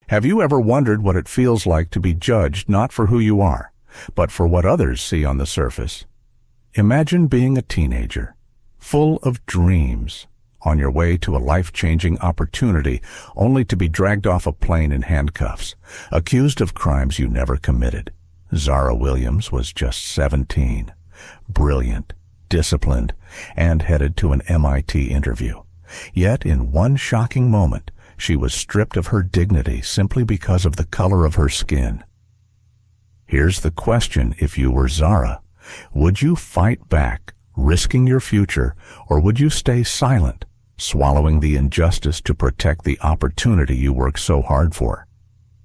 Have you ever wondered what it feels like to be judged not for who you are, but for what others see on the surface? Imagine being a teenager, full of dreams, on your way to a life-changing opportunity, only to be dragged off a plane in handcuffs, accused of crimes you never committed. Zara Williams was just 17, brilliant, disciplined, and headed to an MIT interview. Yet, in one shocking moment, she was stripped of her dignity simply because of the color of her skin. Here's the question: if you were Zara, would you fight back, risking your future, or would you stay silent, swallowing the injustice to protect the opportunity you worked so hard for?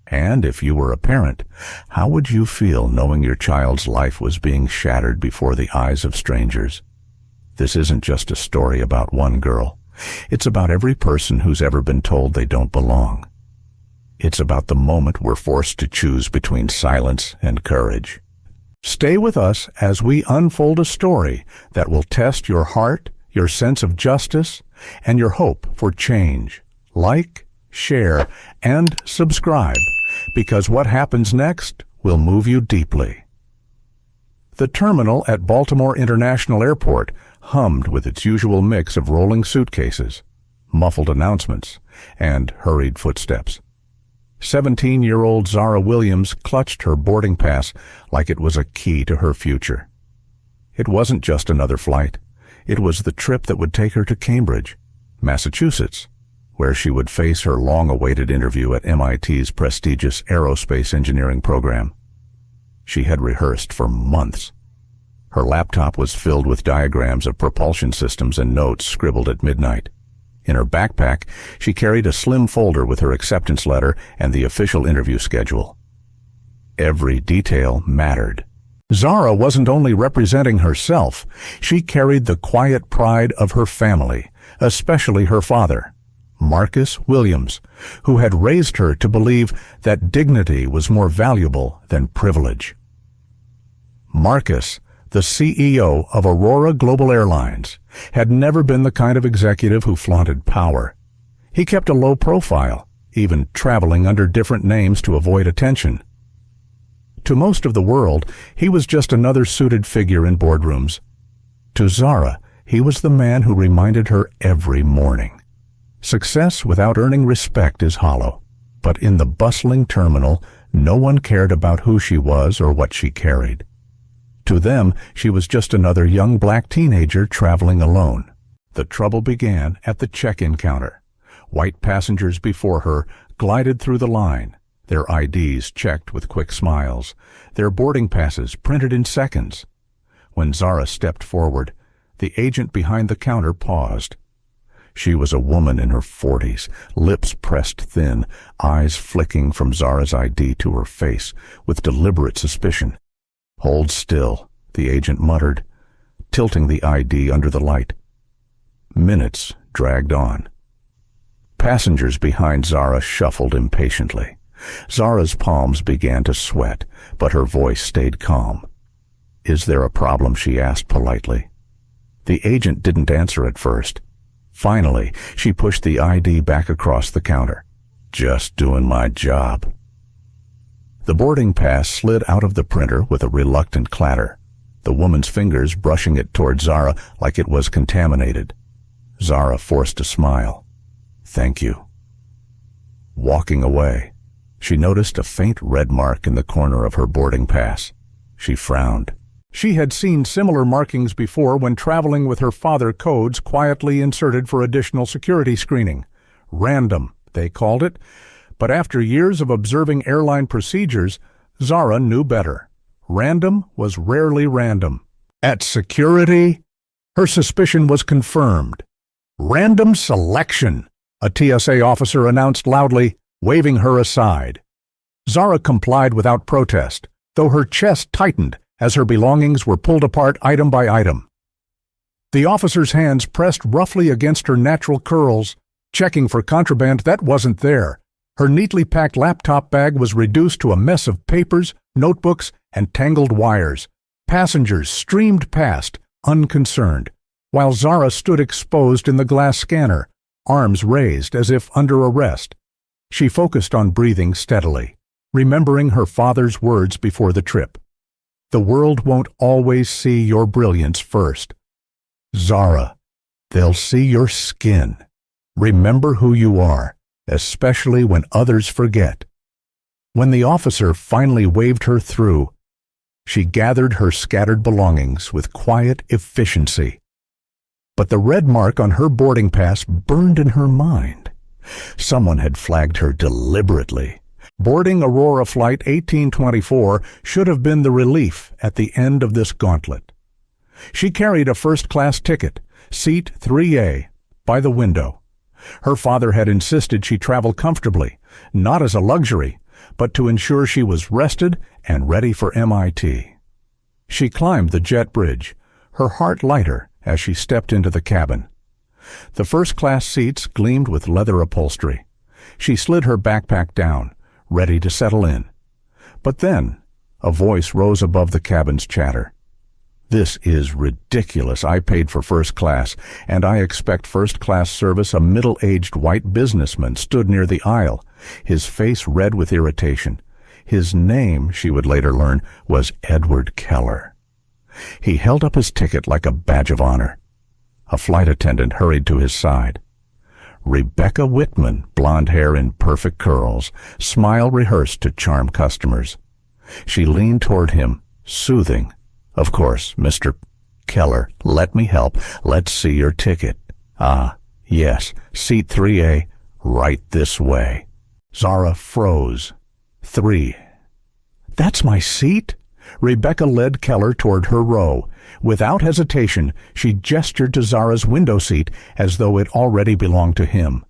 And if you were a parent, how would you feel knowing your child's life was being shattered before the eyes of strangers? This isn't just a story about one girl. It's about every person who's ever been told they don't belong. It's about the moment we're forced to choose between silence and courage. Stay with us as we unfold a story that will test your heart, your sense of justice, and your hope for change. Like, share, and subscribe, because what happens next will move you deeply. The terminal at Baltimore International Airport hummed with its usual mix of rolling suitcases, muffled announcements, and hurried footsteps. 17-year-old Zara Williams clutched her boarding pass like it was a key to her future. It wasn't just another flight. It was the trip that would take her to Cambridge, Massachusetts, where she would face her long-awaited interview at MIT's prestigious aerospace engineering program. She had rehearsed for months. Her laptop was filled with diagrams of propulsion systems and notes scribbled at midnight. In her backpack, she carried a slim folder with her acceptance letter and the official interview schedule. Every detail mattered. Zara wasn't only representing herself, she carried the quiet pride of her family, especially her father, Marcus Williams, who had raised her to believe that dignity was more valuable than privilege. Marcus, the CEO of Aurora Global Airlines, had never been the kind of executive who flaunted power. He kept a low profile, even traveling under different names to avoid attention. To most of the world, he was just another suited figure in boardrooms. To Zara, he was the man who reminded her every morning. Success without earning respect is hollow, but in the bustling terminal, no one cared about who she was or what she carried. To them, she was just another young black teenager traveling alone. The trouble began at the check-in counter. White passengers before her glided through the line, their IDs checked with quick smiles, their boarding passes printed in seconds. When Zara stepped forward, the agent behind the counter paused. She was a woman in her 40s, lips pressed thin, eyes flicking from Zara's ID to her face with deliberate suspicion. "Hold still," the agent muttered, tilting the ID under the light. Minutes dragged on. Passengers behind Zara shuffled impatiently. Zara's palms began to sweat, but her voice stayed calm. "Is there a problem?" she asked politely. The agent didn't answer at first. Finally, she pushed the ID back across the counter. "Just doing my job." The boarding pass slid out of the printer with a reluctant clatter, the woman's fingers brushing it toward Zara like it was contaminated. Zara forced a smile. "Thank you." Walking away, she noticed a faint red mark in the corner of her boarding pass. She frowned. She had seen similar markings before when traveling with her father, codes quietly inserted for additional security screening. Random, they called it. But after years of observing airline procedures, Zara knew better. Random was rarely random. At security, her suspicion was confirmed. "Random selection," a TSA officer announced loudly, waving her aside. Zara complied without protest, though her chest tightened as her belongings were pulled apart item by item. The officer's hands pressed roughly against her natural curls, checking for contraband that wasn't there. Her neatly packed laptop bag was reduced to a mess of papers, notebooks, and tangled wires. Passengers streamed past, unconcerned, while Zara stood exposed in the glass scanner, arms raised as if under arrest. She focused on breathing steadily, remembering her father's words before the trip. The world won't always see your brilliance first. Zara, they'll see your skin. Remember who you are, especially when others forget. When the officer finally waved her through, she gathered her scattered belongings with quiet efficiency. But the red mark on her boarding pass burned in her mind. Someone had flagged her deliberately. Boarding Aurora Flight 1824 should have been the relief at the end of this gauntlet. She carried a first-class ticket, seat 3A, by the window. Her father had insisted she travel comfortably, not as a luxury, but to ensure she was rested and ready for MIT. She climbed the jet bridge, her heart lighter as she stepped into the cabin. The first-class seats gleamed with leather upholstery. She slid her backpack down, ready to settle in. But then, a voice rose above the cabin's chatter. "This is ridiculous. I paid for first class, and I expect first-class service." A middle-aged white businessman stood near the aisle, his face red with irritation. His name, she would later learn, was Edward Keller. He held up his ticket like a badge of honor. A flight attendant hurried to his side. Rebecca Whitman, blonde hair in perfect curls, smile rehearsed to charm customers. She leaned toward him, soothing. "Of course, Mr. Keller, let me help. Let's see your ticket. Ah, yes, seat 3A, right this way." Zara froze. 3. "That's my seat?" Rebecca led Keller toward her row. Without hesitation, she gestured to Zara's window seat as though it already belonged to him.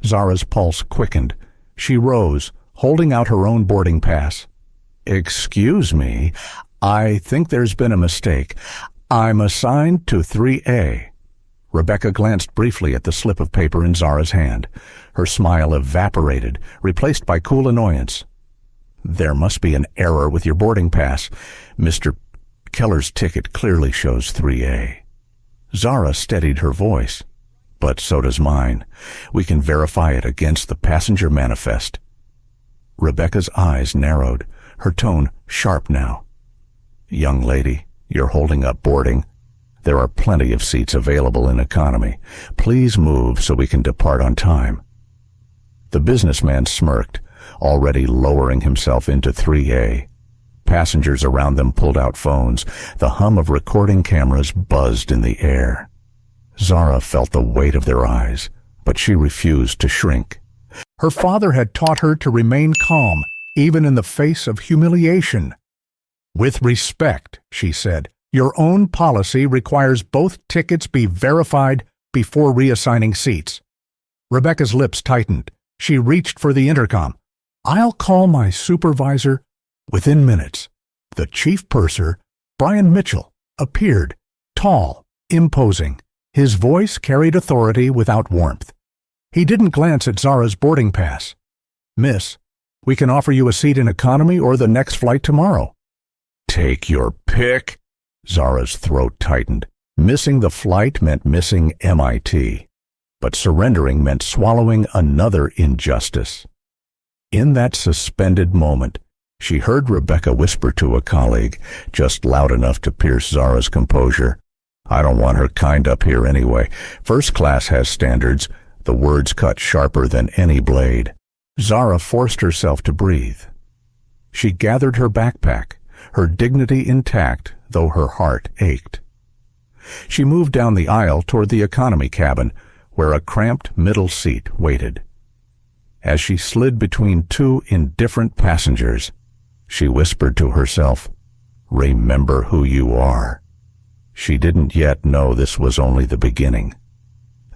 Zara's pulse quickened. She rose, holding out her own boarding pass. "Excuse me, I think there's been a mistake. I'm assigned to 3A. Rebecca glanced briefly at the slip of paper in Zara's hand. Her smile evaporated, replaced by cool annoyance. "There must be an error with your boarding pass. Mr. Keller's ticket clearly shows 3A. Zara steadied her voice. "But so does mine. We can verify it against the passenger manifest." Rebecca's eyes narrowed, her tone sharp now. "Young lady, you're holding up boarding. There are plenty of seats available in economy. Please move so we can depart on time." The businessman smirked, already lowering himself into 3A. Passengers around them pulled out phones. The hum of recording cameras buzzed in the air. Zara felt the weight of their eyes, but she refused to shrink. Her father had taught her to remain calm, even in the face of humiliation. "With respect," she said, "your own policy requires both tickets be verified before reassigning seats." Rebecca's lips tightened. She reached for the intercom. "I'll call my supervisor." Within minutes, the chief purser, Brian Mitchell, appeared, tall, imposing. His voice carried authority without warmth. He didn't glance at Zara's boarding pass. "Miss, we can offer you a seat in economy or the next flight tomorrow." "Take your pick." Zara's throat tightened. Missing the flight meant missing MIT. But surrendering meant swallowing another injustice. In that suspended moment, she heard Rebecca whisper to a colleague, just loud enough to pierce Zara's composure. "I don't want her kind up here anyway. First class has standards." The words cut sharper than any blade. Zara forced herself to breathe. She gathered her backpack, her dignity intact, though her heart ached. She moved down the aisle toward the economy cabin, where a cramped middle seat waited. As she slid between two indifferent passengers, she whispered to herself, "Remember who you are." She didn't yet know this was only the beginning.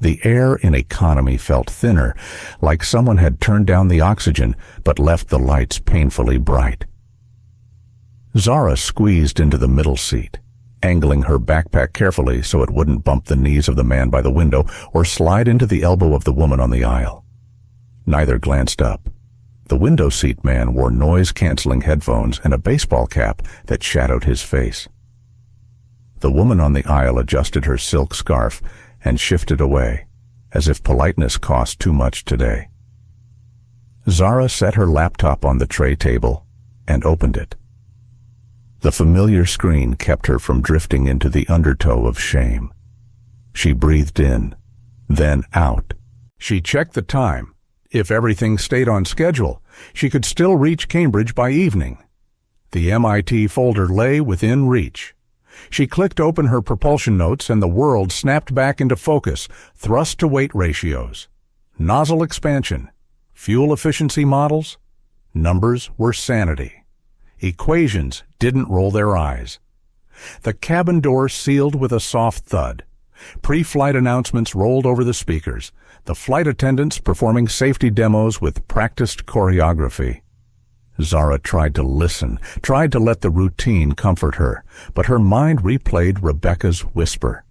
The air in economy felt thinner, like someone had turned down the oxygen but left the lights painfully bright. Zara squeezed into the middle seat, angling her backpack carefully so it wouldn't bump the knees of the man by the window or slide into the elbow of the woman on the aisle. Neither glanced up. The window seat man wore noise-canceling headphones and a baseball cap that shadowed his face. The woman on the aisle adjusted her silk scarf and shifted away, as if politeness cost too much today. Zara set her laptop on the tray table and opened it. The familiar screen kept her from drifting into the undertow of shame. She breathed in, then out. She checked the time. If everything stayed on schedule, she could still reach Cambridge by evening. The MIT folder lay within reach. She clicked open her propulsion notes and the world snapped back into focus, thrust-to-weight ratios, nozzle expansion, fuel efficiency models. Numbers were sanity. Equations didn't roll their eyes. The cabin door sealed with a soft thud. Pre-flight announcements rolled over the speakers, the flight attendants performing safety demos with practiced choreography. Zara tried to listen, tried to let the routine comfort her, but her mind replayed Rebecca's whisper,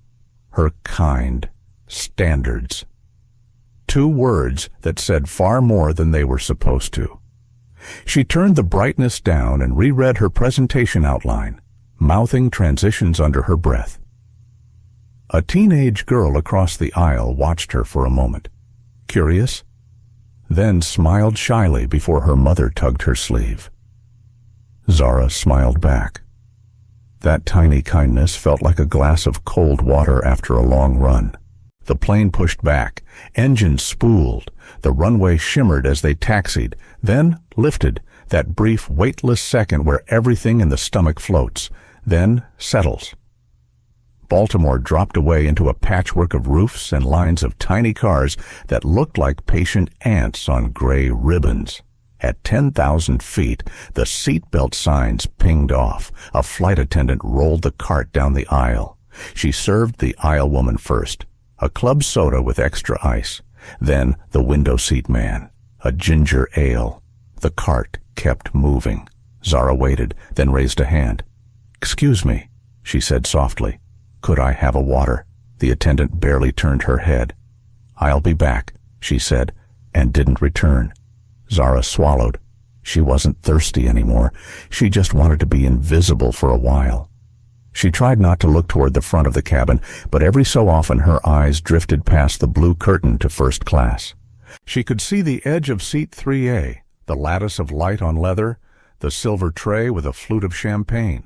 her kind standards. 2 words that said far more than they were supposed to. She turned the brightness down and reread her presentation outline, mouthing transitions under her breath. A teenage girl across the aisle watched her for a moment, curious, then smiled shyly before her mother tugged her sleeve. Zara smiled back. That tiny kindness felt like a glass of cold water after a long run. The plane pushed back, engines spooled, the runway shimmered as they taxied, then lifted, that brief, weightless second where everything in the stomach floats, then settles. Baltimore dropped away into a patchwork of roofs and lines of tiny cars that looked like patient ants on gray ribbons. At 10,000 feet, the seatbelt signs pinged off. A flight attendant rolled the cart down the aisle. She served the aisle woman first, a club soda with extra ice. Then the window seat man, a ginger ale. The cart kept moving. Zara waited, then raised a hand. "Excuse me," she said softly. "Could I have a water?" The attendant barely turned her head. "I'll be back," she said, and didn't return. Zara swallowed. She wasn't thirsty anymore. She just wanted to be invisible for a while. She tried not to look toward the front of the cabin, but every so often her eyes drifted past the blue curtain to first class. She could see the edge of seat 3A, the lattice of light on leather, the silver tray with a flute of champagne.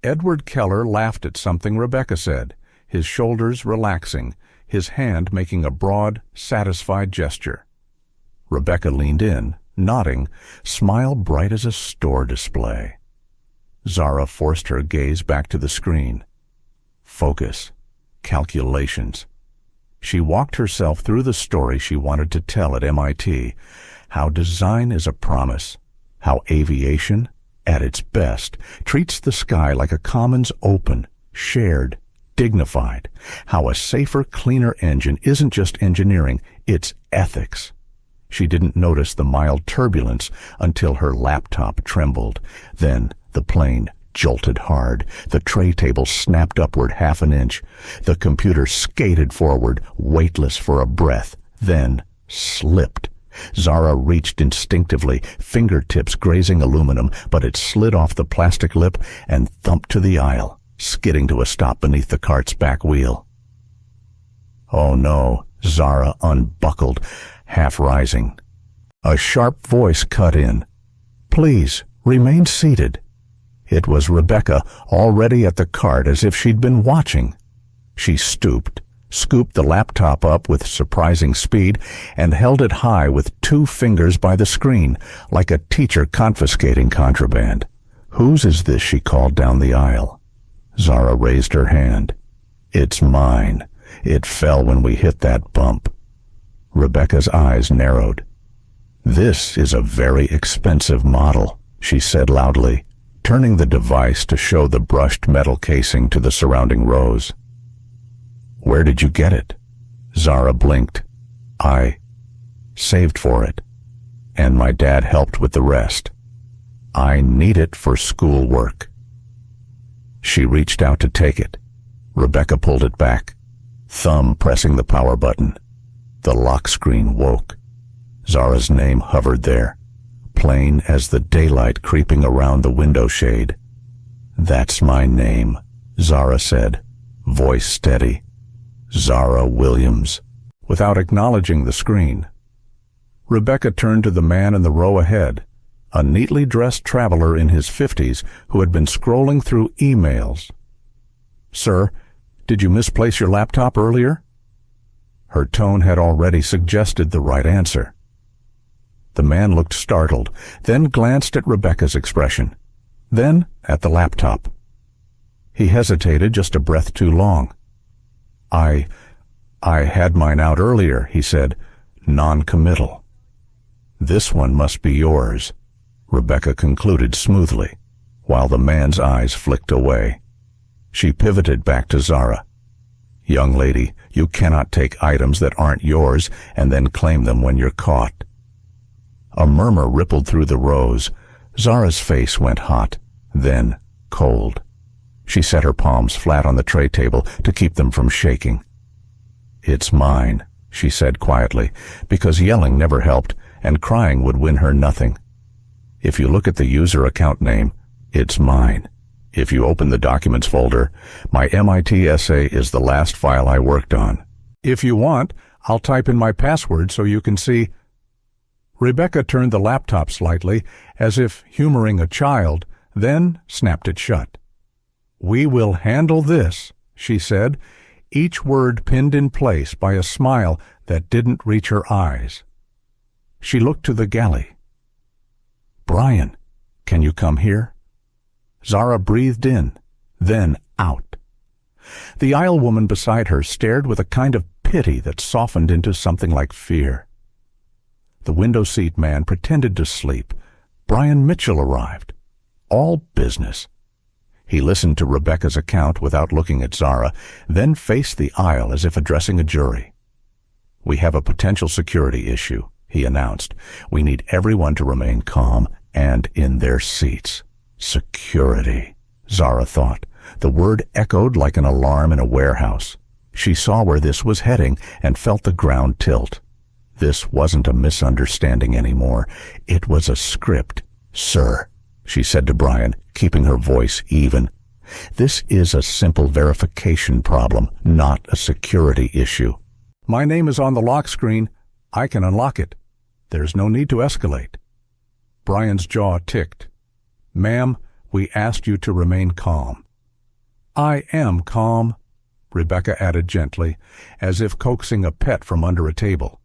Edward Keller laughed at something Rebecca said, his shoulders relaxing, his hand making a broad, satisfied gesture. Rebecca leaned in, nodding, smile bright as a store display. Zara forced her gaze back to the screen. Focus. Calculations. She walked herself through the story she wanted to tell at MIT, how design is a promise, how aviation, at its best, treats the sky like a commons open, shared, dignified, how a safer, cleaner engine isn't just engineering, it's ethics. She didn't notice the mild turbulence until her laptop trembled. Then the plane jolted hard. The tray table snapped upward half an inch. The computer skated forward, weightless for a breath, then slipped. Zara reached instinctively, fingertips grazing aluminum, but it slid off the plastic lip and thumped to the aisle, skidding to a stop beneath the cart's back wheel. Oh no, Zara unbuckled, half rising. A sharp voice cut in. "Please, remain seated." It was Rebecca, already at the cart as if she'd been watching. She stooped, scooped the laptop up with surprising speed, and held it high with 2 fingers by the screen, like a teacher confiscating contraband. "Whose is this?" she called down the aisle. Zara raised her hand. "It's mine. It fell when we hit that bump." Rebecca's eyes narrowed. "This is a very expensive model," she said loudly, turning the device to show the brushed metal casing to the surrounding rows. "Where did you get it?" Zara blinked. "I saved for it, and my dad helped with the rest. I need it for schoolwork." She reached out to take it. Rebecca pulled it back, thumb pressing the power button. The lock screen woke. Zara's name hovered there, plain as the daylight creeping around the window shade. "That's my name," Zara said, voice steady. "Zara Williams," without acknowledging the screen. Rebecca turned to the man in the row ahead, a neatly dressed traveler in his 50s who had been scrolling through emails. "Sir, did you misplace your laptop earlier?" Her tone had already suggested the right answer. The man looked startled, then glanced at Rebecca's expression, then at the laptop. He hesitated just a breath too long. I had mine out earlier," he said, non-committal. "This one must be yours," Rebecca concluded smoothly, while the man's eyes flicked away. She pivoted back to Zara. "Young lady, you cannot take items that aren't yours and then claim them when you're caught." A murmur rippled through the rows. Zara's face went hot, then cold. She set her palms flat on the tray table to keep them from shaking. "It's mine," she said quietly, because yelling never helped and crying would win her nothing. "If you look at the user account name, it's mine. If you open the documents folder, my MIT essay is the last file I worked on. If you want, I'll type in my password so you can see." Rebecca turned the laptop slightly, as if humoring a child, then snapped it shut. "We will handle this," she said, each word pinned in place by a smile that didn't reach her eyes. She looked to the galley. "Brian, can you come here?" Zara breathed in, then out. The aisle woman beside her stared with a kind of pity that softened into something like fear. The window seat man pretended to sleep. Brian Mitchell arrived. All business. He listened to Rebecca's account without looking at Zara, then faced the aisle as if addressing a jury. "We have a potential security issue," he announced. "We need everyone to remain calm and in their seats." Security, Zara thought. The word echoed like an alarm in a warehouse. She saw where this was heading and felt the ground tilt. This wasn't a misunderstanding anymore. It was a script. "Sir," she said to Brian, keeping her voice even, "this is a simple verification problem, not a security issue. My name is on the lock screen. I can unlock it. There's no need to escalate." Brian's jaw ticked. "Ma'am, we asked you to remain calm." "I am calm," Rebecca added gently, as if coaxing a pet from under a table.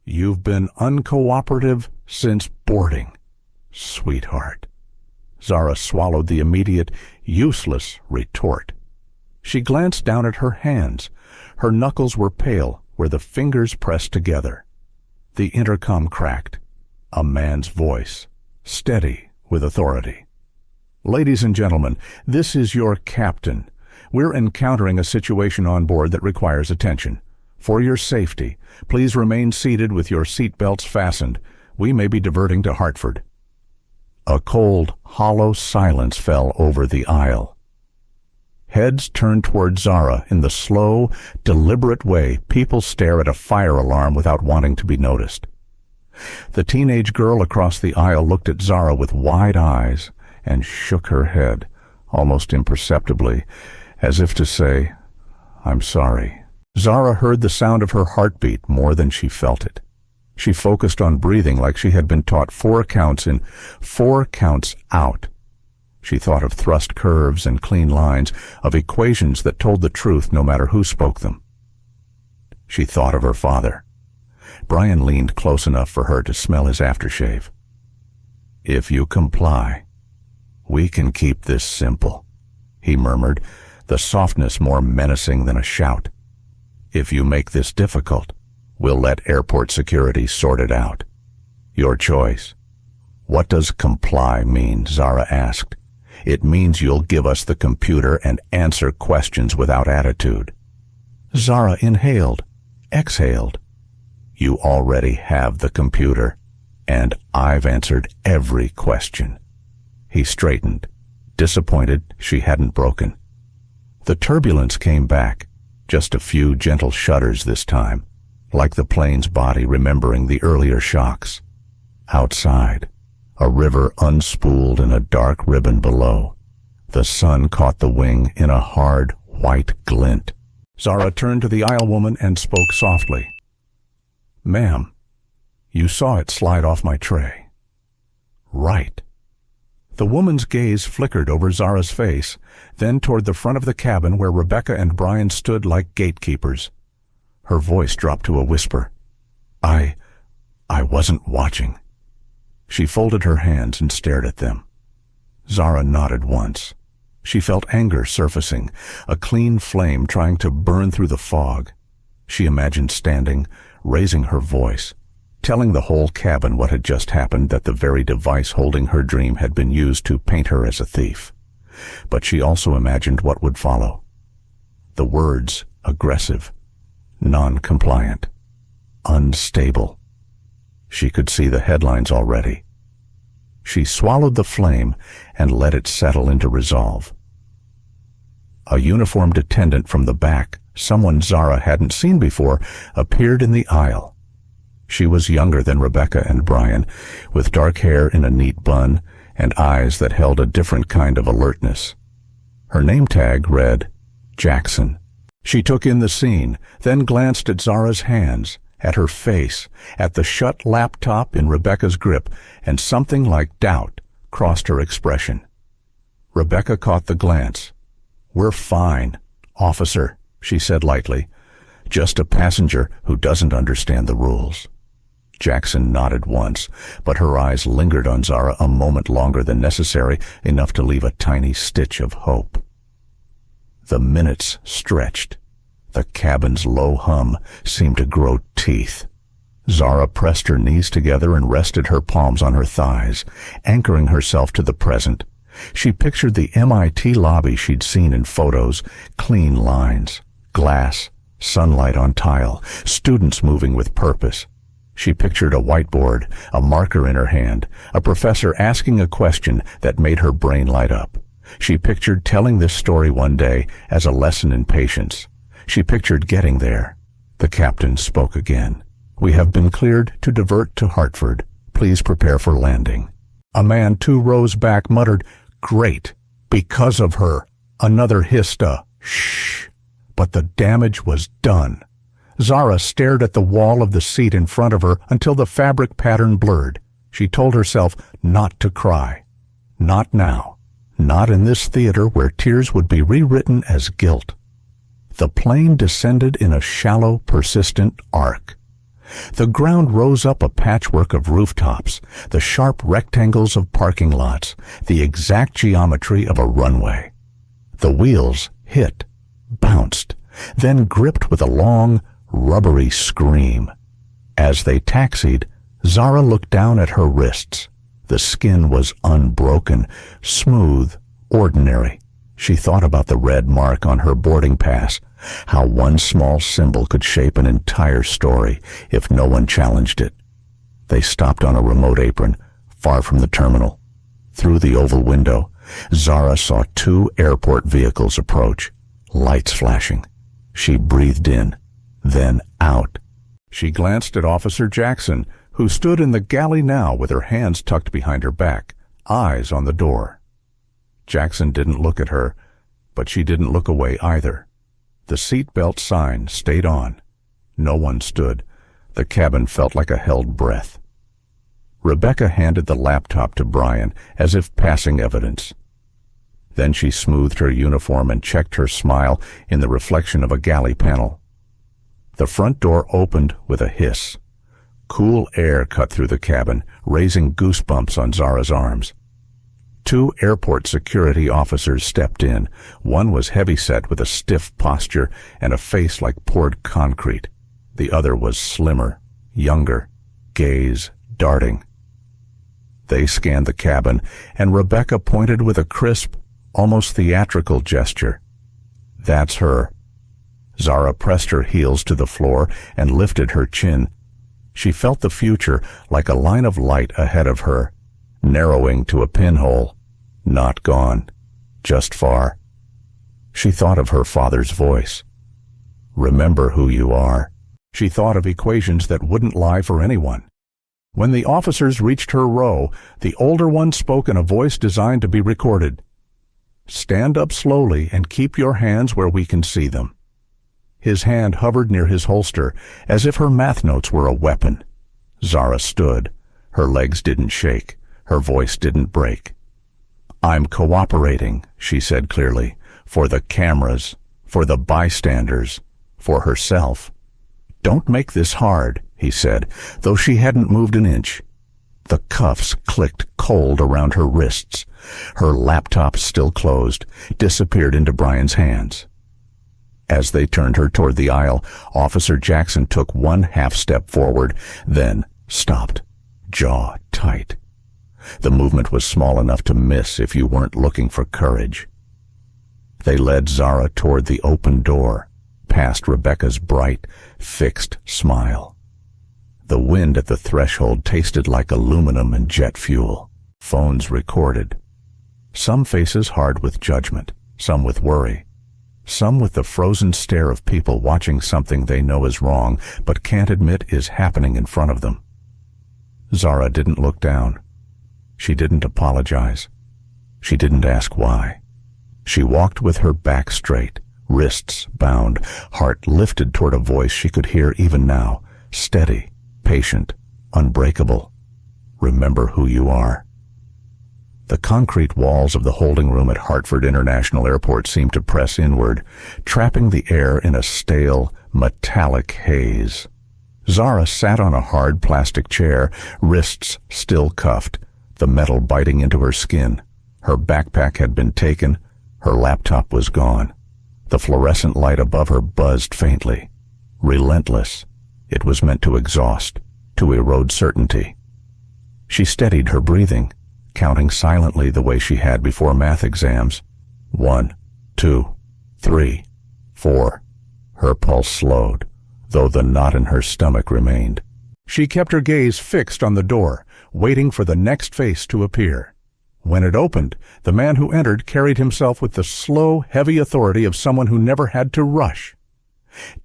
"You've been uncooperative since boarding, sweetheart." Zara swallowed the immediate, useless retort. She glanced down at her hands. Her knuckles were pale where the fingers pressed together. The intercom cracked. A man's voice, steady with authority. "Ladies and gentlemen, this is your captain. We're encountering a situation on board that requires attention. For your safety, please remain seated with your seat belts fastened. We may be diverting to Hartford." A cold, hollow silence fell over the aisle. Heads turned toward Zara in the slow, deliberate way people stare at a fire alarm without wanting to be noticed. The teenage girl across the aisle looked at Zara with wide eyes and shook her head, almost imperceptibly, as if to say, "I'm sorry." Zara heard the sound of her heartbeat more than she felt it. She focused on breathing like she had been taught 4 counts in, 4 counts out. She thought of thrust curves and clean lines, of equations that told the truth no matter who spoke them. She thought of her father. Brian leaned close enough for her to smell his aftershave. "If you comply, we can keep this simple," he murmured, the softness more menacing than a shout. "If you make this difficult, we'll let airport security sort it out. Your choice." "What does comply mean?" Zara asked. "It means you'll give us the computer and answer questions without attitude." Zara inhaled, exhaled. "You already have the computer, and I've answered every question." He straightened, disappointed she hadn't broken. The turbulence came back, just a few gentle shudders this time, like the plane's body remembering the earlier shocks. Outside, a river unspooled in a dark ribbon below. The sun caught the wing in a hard, white glint. Zara turned to the aisle woman and spoke softly. "Ma'am, You saw it slide off my tray. Right. The woman's gaze flickered over Zara's face, then toward the front of the cabin where Rebecca and Brian stood like gatekeepers. Her voice dropped to a whisper. I wasn't watching. She folded her hands and stared at them. Zara nodded once. She felt anger surfacing, a clean flame trying to burn through the fog. She imagined standing, raising her voice, telling the whole cabin what had just happened, that the very device holding her dream had been used to paint her as a thief. But she also imagined what would follow. The words aggressive, non-compliant, unstable. She could see the headlines already. She swallowed the flame and let it settle into resolve. A uniformed attendant from the back, someone Zara hadn't seen before, appeared in the aisle. She was younger than Rebecca and Brian, with dark hair in a neat bun and eyes that held a different kind of alertness. Her name tag read Jackson. She took in the scene, then glanced at Zara's hands, at her face, at the shut laptop in Rebecca's grip, and something like doubt crossed her expression. Rebecca caught the glance. "We're fine, officer," she said lightly. "Just a passenger who doesn't understand the rules." Jackson nodded once, but her eyes lingered on Zara a moment longer than necessary, enough to leave a tiny stitch of hope. The minutes stretched. The cabin's low hum seemed to grow teeth. Zara pressed her knees together and rested her palms on her thighs, anchoring herself to the present. She pictured the MIT lobby she'd seen in photos, clean lines, glass, sunlight on tile, students moving with purpose. She pictured a whiteboard, a marker in her hand, a professor asking a question that made her brain light up. She pictured telling this story one day as a lesson in patience. She pictured getting there. The captain spoke again. "We have been cleared to divert to Hartford. Please prepare for landing." A man 2 rows back muttered, "Great, because of her." Another hissed a shh, but the damage was done. Zara stared at the wall of the seat in front of her until the fabric pattern blurred. She told herself not to cry. Not now. Not in this theater where tears would be rewritten as guilt. The plane descended in a shallow, persistent arc. The ground rose up a patchwork of rooftops, the sharp rectangles of parking lots, the exact geometry of a runway. The wheels hit, bounced, then gripped with a long, rubbery scream. As they taxied, Zara looked down at her wrists. The skin was unbroken, smooth, ordinary. She thought about the red mark on her boarding pass, how one small symbol could shape an entire story if no one challenged it. They stopped on a remote apron, far from the terminal. Through the oval window, Zara saw 2 airport vehicles approach, lights flashing. She breathed in, then out. She glanced at Officer Jackson, who stood in the galley now with her hands tucked behind her back, eyes on the door. Jackson didn't look at her, but she didn't look away either. The seatbelt sign stayed on. No one stood. The cabin felt like a held breath. Rebecca handed the laptop to Brian as if passing evidence. Then she smoothed her uniform and checked her smile in the reflection of a galley panel. The front door opened with a hiss. Cool air cut through the cabin, raising goosebumps on Zara's arms. 2 airport security officers stepped in. One was heavyset with a stiff posture and a face like poured concrete. The other was slimmer, younger, gaze darting. They scanned the cabin, and Rebecca pointed with a crisp, almost theatrical gesture. "That's her." Zara pressed her heels to the floor and lifted her chin. She felt the future like a line of light ahead of her, narrowing to a pinhole. Not gone, just far. She thought of her father's voice. "Remember who you are." She thought of equations that wouldn't lie for anyone. When the officers reached her row, the older one spoke in a voice designed to be recorded. "Stand up slowly and keep your hands where we can see them." His hand hovered near his holster, as if her math notes were a weapon. Zara stood. Her legs didn't shake. Her voice didn't break. "I'm cooperating," she said clearly, "for the cameras, for the bystanders, for herself." "Don't make this hard," he said, though she hadn't moved an inch. The cuffs clicked cold around her wrists. Her laptop, still closed, disappeared into Brian's hands. As they turned her toward the aisle, Officer Jackson took one half-step forward, then stopped, jaw tight. The movement was small enough to miss if you weren't looking for courage. They led Zara toward the open door, past Rebecca's bright, fixed smile. The wind at the threshold tasted like aluminum and jet fuel. Phones recorded. Some faces hard with judgment, some with worry, some with the frozen stare of people watching something they know is wrong but can't admit is happening in front of them. Zara didn't look down. She didn't apologize. She didn't ask why. She walked with her back straight, wrists bound, heart lifted toward a voice she could hear even now, steady, patient, unbreakable. Remember who you are. The concrete walls of the holding room at Hartford International Airport seemed to press inward, trapping the air in a stale, metallic haze. Zara sat on a hard plastic chair, wrists still cuffed, the metal biting into her skin. Her backpack had been taken. Her laptop was gone. The fluorescent light above her buzzed faintly. Relentless. It was meant to exhaust, to erode certainty. She steadied her breathing, counting silently the way she had before math exams. 1, 2, 3, 4. Her pulse slowed, though the knot in her stomach remained. She kept her gaze fixed on the door, waiting for the next face to appear. When it opened, the man who entered carried himself with the slow, heavy authority of someone who never had to rush.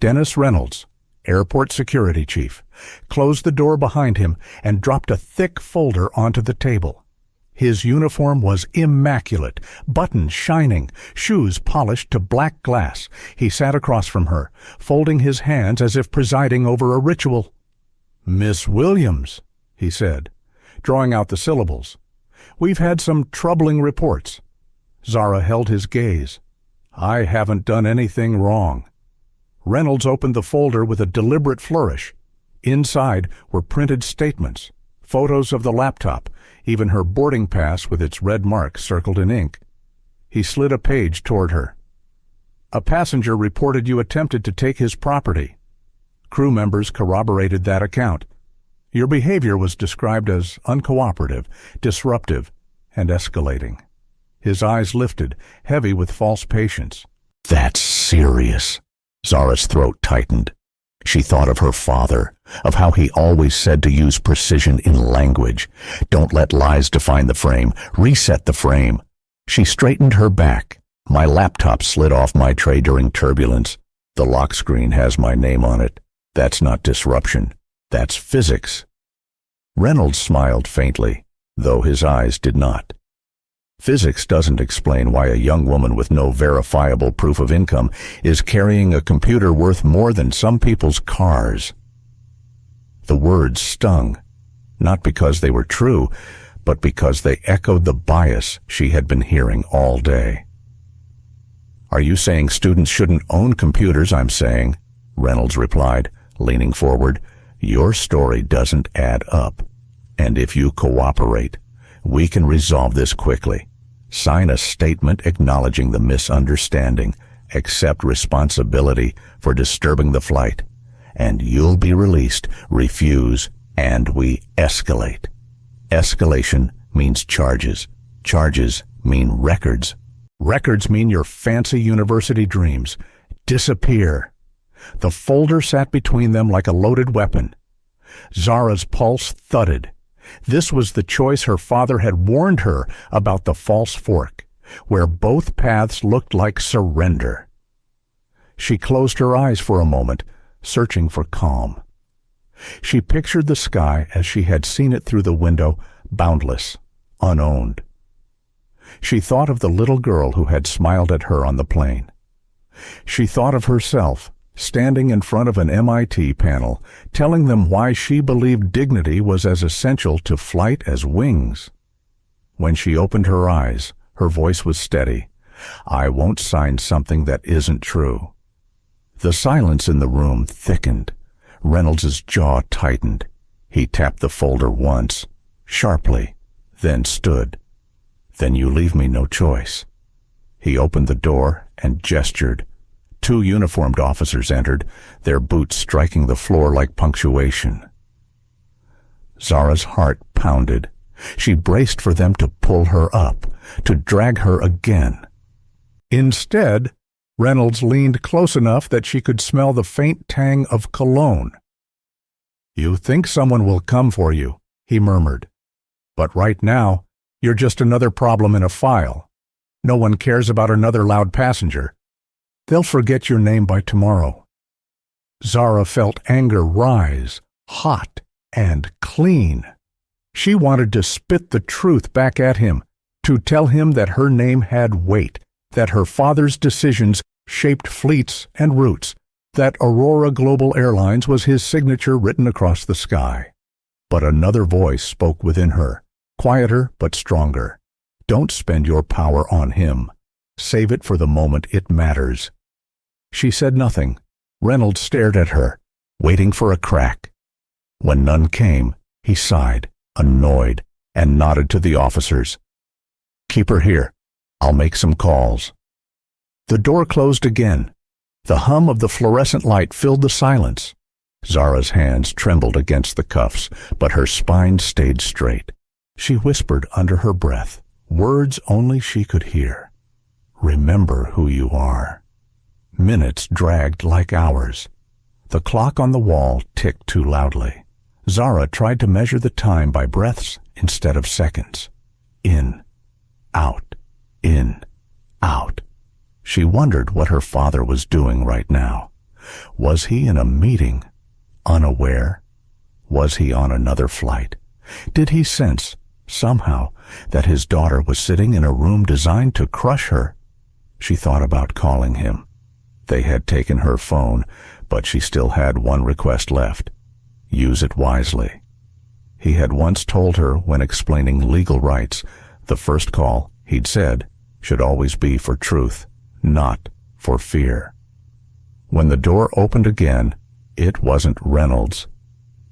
Dennis Reynolds, airport security chief, closed the door behind him and dropped a thick folder onto the table. His uniform was immaculate, buttons shining, shoes polished to black glass. He sat across from her, folding his hands as if presiding over a ritual. "Miss Williams," he said, drawing out the syllables. "We've had some troubling reports." Zara held his gaze. "I haven't done anything wrong." Reynolds opened the folder with a deliberate flourish. Inside were printed statements, photos of the laptop, even her boarding pass with its red mark circled in ink. He slid a page toward her. "A passenger reported you attempted to take his property. Crew members corroborated that account. Your behavior was described as uncooperative, disruptive, and escalating." His eyes lifted, heavy with false patience. "That's serious." Zara's throat tightened. She thought of her father, of how he always said to use precision in language. Don't let lies define the frame. Reset the frame. She straightened her back. "My laptop slid off my tray during turbulence. The lock screen has my name on it. That's not disruption. That's physics." Reynolds smiled faintly, though his eyes did not. Physics doesn't explain why a young woman with no verifiable proof of income is carrying a computer worth more than some people's cars. The words stung, not because they were true, but because they echoed the bias she had been hearing all day. "Are you saying students shouldn't own computers?" "I'm saying," Reynolds replied, leaning forward, "your story doesn't add up. And if you cooperate, we can resolve this quickly. Sign a statement acknowledging the misunderstanding, accept responsibility for disturbing the flight, and you'll be released. Refuse, and we escalate. Escalation means charges. Charges mean records. Records mean your fancy university dreams disappear." The folder sat between them like a loaded weapon. Zara's pulse thudded. This was the choice her father had warned her about, the false fork, where both paths looked like surrender. She closed her eyes for a moment, searching for calm. She pictured the sky as she had seen it through the window, boundless, unowned. She thought of the little girl who had smiled at her on the plane. She thought of herself, standing in front of an MIT panel, telling them why she believed dignity was as essential to flight as wings. When she opened her eyes, her voice was steady. "I won't sign something that isn't true." The silence in the room thickened. Reynolds's jaw tightened. He tapped the folder once, sharply, then stood. "Then you leave me no choice." He opened the door and gestured. 2 uniformed officers entered, their boots striking the floor like punctuation. Zara's heart pounded. She braced for them to pull her up, to drag her again. Instead, Reynolds leaned close enough that she could smell the faint tang of cologne. "You think someone will come for you," he murmured. "But right now, you're just another problem in a file. No one cares about another loud passenger. They'll forget your name by tomorrow." Zara felt anger rise, hot and clean. She wanted to spit the truth back at him, to tell him that her name had weight, that her father's decisions shaped fleets and routes, that Aurora Global Airlines was his signature written across the sky. But another voice spoke within her, quieter but stronger. "Don't spend your power on him. Save it for the moment it matters." She said nothing. Reynolds stared at her, waiting for a crack. When none came, he sighed, annoyed, and nodded to the officers. "Keep her here. I'll make some calls." The door closed again. The hum of the fluorescent light filled the silence. Zara's hands trembled against the cuffs, but her spine stayed straight. She whispered under her breath, words only she could hear. "Remember who you are." Minutes dragged like hours. The clock on the wall ticked too loudly. Zara tried to measure the time by breaths instead of seconds. In, out, in, out. She wondered what her father was doing right now. Was he in a meeting, unaware? Was he on another flight? Did he sense, somehow, that his daughter was sitting in a room designed to crush her? She thought about calling him. They had taken her phone, but she still had one request left. Use it wisely. He had once told her when explaining legal rights, the first call, he'd said, should always be for truth, not for fear. When the door opened again, it wasn't Reynolds.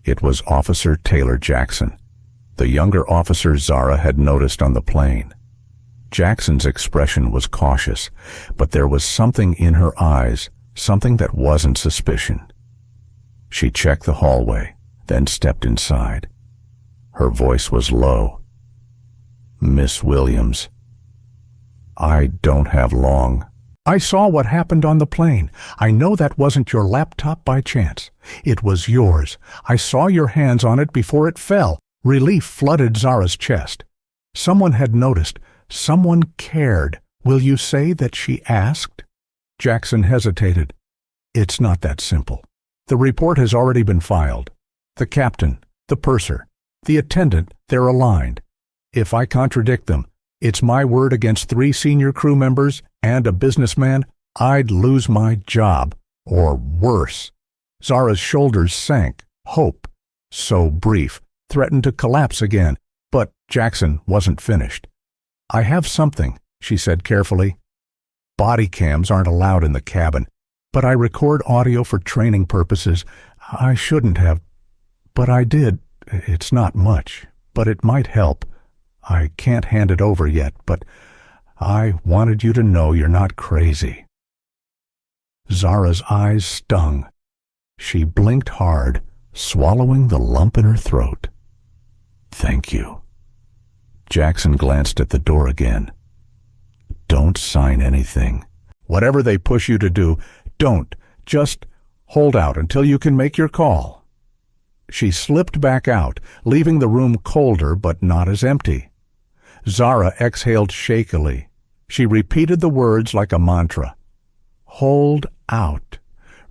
It was Officer Taylor Jackson, the younger officer Zara had noticed on the plane. Jackson's expression was cautious, but there was something in her eyes, something that wasn't suspicion. She checked the hallway, then stepped inside. Her voice was low. "Miss Williams, I don't have long." "I saw what happened on the plane. I know that wasn't your laptop by chance. It was yours. I saw your hands on it before it fell." Relief flooded Zara's chest. Someone had noticed. Someone cared. "Will you say that she asked?" Jackson hesitated. "It's not that simple. The report has already been filed. The captain, the purser, the attendant, they're aligned. If I contradict them, it's my word against 3 senior crew members and a businessman. I'd lose my job, or worse." Zara's shoulders sank. Hope, so brief, threatened to collapse again, but Jackson wasn't finished. "I have something," she said carefully. "Body cams aren't allowed in the cabin, but I record audio for training purposes. I shouldn't have, but I did. It's not much, but it might help. I can't hand it over yet, but I wanted you to know you're not crazy." Zara's eyes stung. She blinked hard, swallowing the lump in her throat. "Thank you." Jackson glanced at the door again. "Don't sign anything. Whatever they push you to do, don't. Just hold out until you can make your call." She slipped back out, leaving the room colder but not as empty. Zara exhaled shakily. She repeated the words like a mantra. "Hold out.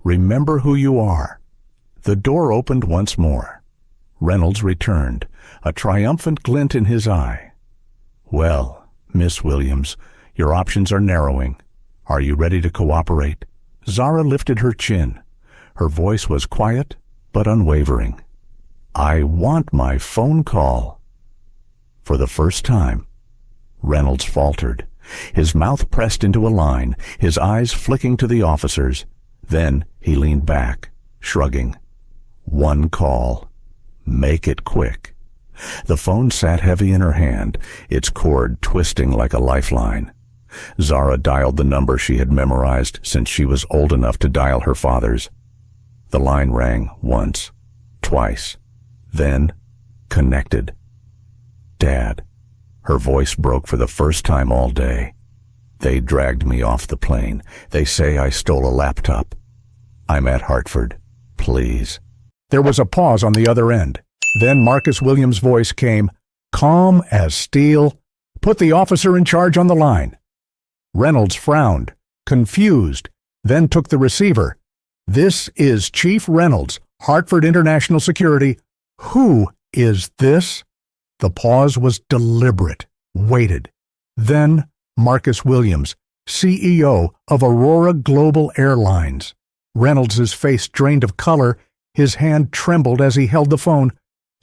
Remember who you are." The door opened once more. Reynolds returned, a triumphant glint in his eye. "Well, Miss Williams, your options are narrowing. Are you ready to cooperate?" Zara lifted her chin. Her voice was quiet but unwavering. "I want my phone call." For the first time, Reynolds faltered, his mouth pressed into a line, his eyes flicking to the officers. Then he leaned back, shrugging. One call. Make it quick. The phone sat heavy in her hand, its cord twisting like a lifeline. Zara dialed the number she had memorized since she was old enough to dial her father's. The line rang once, twice, then connected. "Dad." Her voice broke for the first time all day. "They dragged me off the plane. They say I stole a laptop. I'm at Hartford. Please." There was a pause on the other end. Then Marcus Williams' voice came, calm as steel. "Put the officer in charge on the line." Reynolds frowned, confused, then took the receiver. "This is Chief Reynolds, Hartford International Security. Who is this?" The pause was deliberate, weighted. Then Marcus Williams, CEO of Aurora Global Airlines. Reynolds's face drained of color, his hand trembled as he held the phone.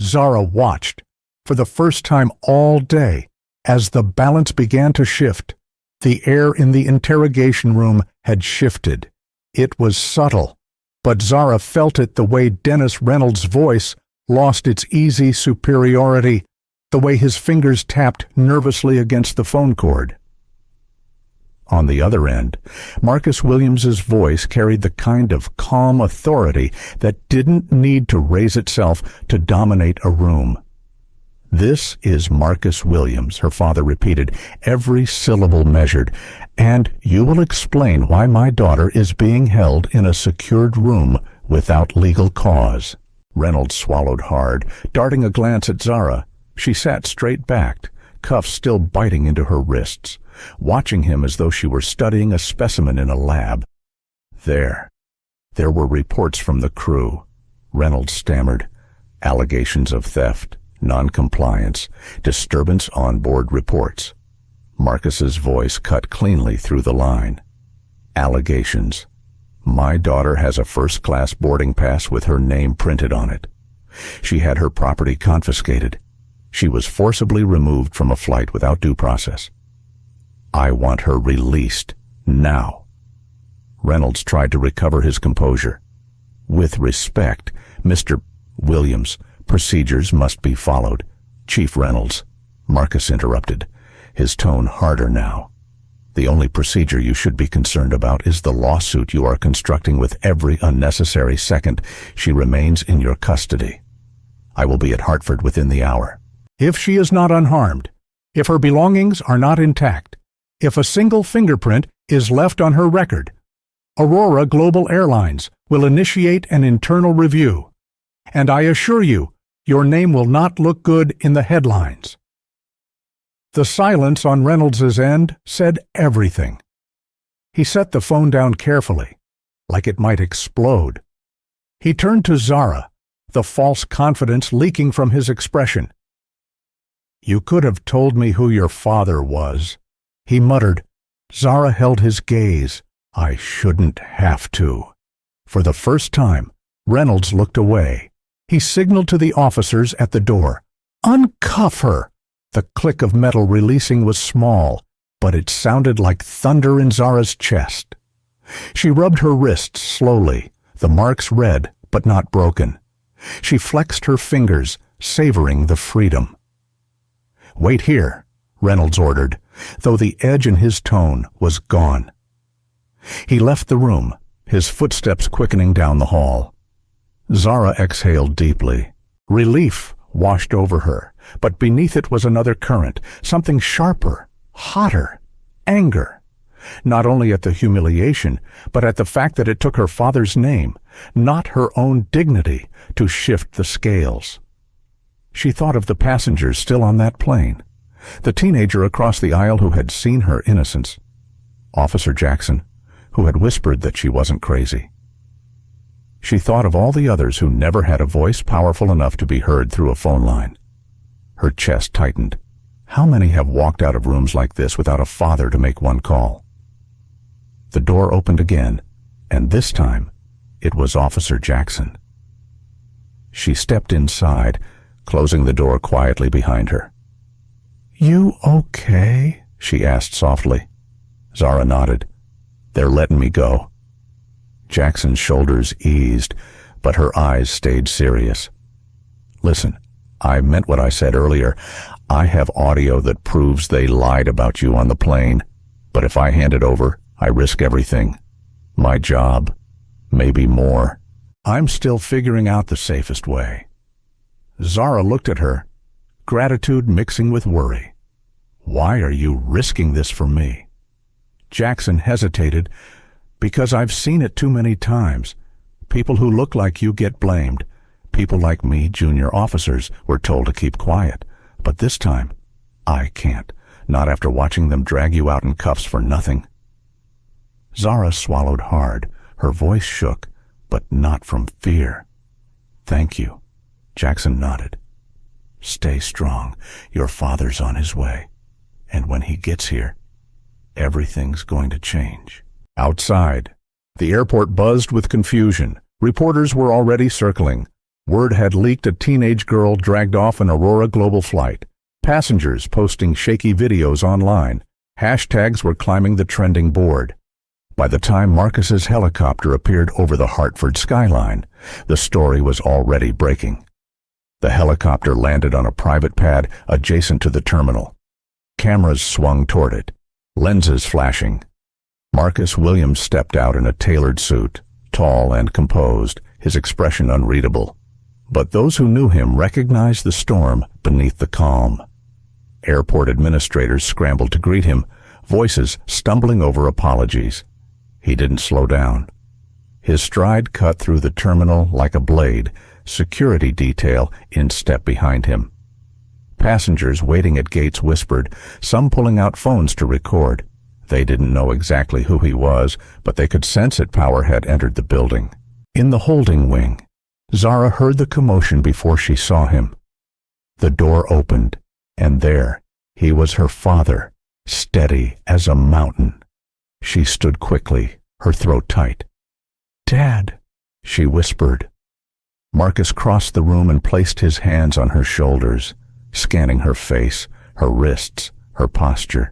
Zara watched, for the first time all day, as the balance began to shift. The air in the interrogation room had shifted. It was subtle, but Zara felt it the way Dennis Reynolds' voice lost its easy superiority, the way his fingers tapped nervously against the phone cord. On the other end, Marcus Williams's voice carried the kind of calm authority that didn't need to raise itself to dominate a room. "This is Marcus Williams," her father repeated, every syllable measured, "and you will explain why my daughter is being held in a secured room without legal cause." Reynolds swallowed hard, darting a glance at Zara. She sat straight-backed, cuffs still biting into her wrists, watching him as though she were studying a specimen in a lab. There were reports from the crew. Reynolds stammered. Allegations of theft, non-compliance, disturbance on board reports. Marcus's voice cut cleanly through the line. Allegations. My daughter has a first-class boarding pass with her name printed on it. She had her property confiscated. She was forcibly removed from a flight without due process. I want her released now. Reynolds tried to recover his composure. With respect, Mr. Williams, procedures must be followed. Chief Reynolds, Marcus interrupted, his tone harder now. The only procedure you should be concerned about is the lawsuit you are constructing with every unnecessary second she remains in your custody. I will be at Hartford within the hour. If she is not unharmed, if her belongings are not intact, if a single fingerprint is left on her record, Aurora Global Airlines will initiate an internal review. And I assure you, your name will not look good in the headlines. The silence on Reynolds's end said everything. He set the phone down carefully, like it might explode. He turned to Zara, the false confidence leaking from his expression. You could have told me who your father was, he muttered. Zara held his gaze. I shouldn't have to. For the first time, Reynolds looked away. He signaled to the officers at the door. Uncuff her! The click of metal releasing was small, but it sounded like thunder in Zara's chest. She rubbed her wrists slowly, the marks red but not broken. She flexed her fingers, savoring the freedom. Wait here, Reynolds ordered, though the edge in his tone was gone. He left the room, his footsteps quickening down the hall. Zara exhaled deeply. Relief washed over her, but beneath it was another current, something sharper, hotter, anger. Not only at the humiliation, but at the fact that it took her father's name, not her own dignity, to shift the scales. She thought of the passengers still on that plane, the teenager across the aisle who had seen her innocence, Officer Jackson, who had whispered that she wasn't crazy. She thought of all the others who never had a voice powerful enough to be heard through a phone line. Her chest tightened. How many have walked out of rooms like this without a father to make one call? The door opened again, and this time, It was Officer Jackson. She stepped inside, closing the door quietly behind her. "You okay?" she asked softly. Zara nodded. "They're letting me go." Jackson's shoulders eased, but her eyes stayed serious. "Listen, I meant what I said earlier. I have audio that proves they lied about you on the plane. But if I hand it over, I risk everything. My job, maybe more. I'm still figuring out the safest way." Zara looked at her, gratitude mixing with worry. "Why are you risking this for me?" Jackson hesitated. "Because I've seen it too many times. People who look like you get blamed. People like me, junior officers, were told to keep quiet. But this time, I can't. Not after watching them drag you out in cuffs for nothing." Zara swallowed hard. Her voice shook, but not from fear. "Thank you." Jackson nodded. "Stay strong. Your father's on his way. And when he gets here, everything's going to change." Outside, the airport buzzed with confusion. Reporters were already circling. Word had leaked a teenage girl dragged off an Aurora Global flight. Passengers posting shaky videos online. Hashtags were climbing the trending board. By the time Marcus's helicopter appeared over the Hartford skyline, the story was already breaking. The helicopter landed on a private pad adjacent to the terminal. Cameras swung toward it, lenses flashing. Marcus Williams stepped out in a tailored suit, tall and composed, his expression unreadable. But those who knew him recognized the storm beneath the calm. Airport administrators scrambled to greet him, voices stumbling over apologies. He didn't slow down. His stride cut through the terminal like a blade, security detail in step behind him. Passengers waiting at gates whispered, some pulling out phones to record. They didn't know exactly who he was, but they could sense it. Power had entered the building. In the holding wing, Zara heard the commotion before she saw him. The door opened, and there he was, her father, steady as a mountain. She stood quickly, her throat tight. "Dad," she whispered. Marcus crossed the room and placed his hands on her shoulders, scanning her face, her wrists, her posture.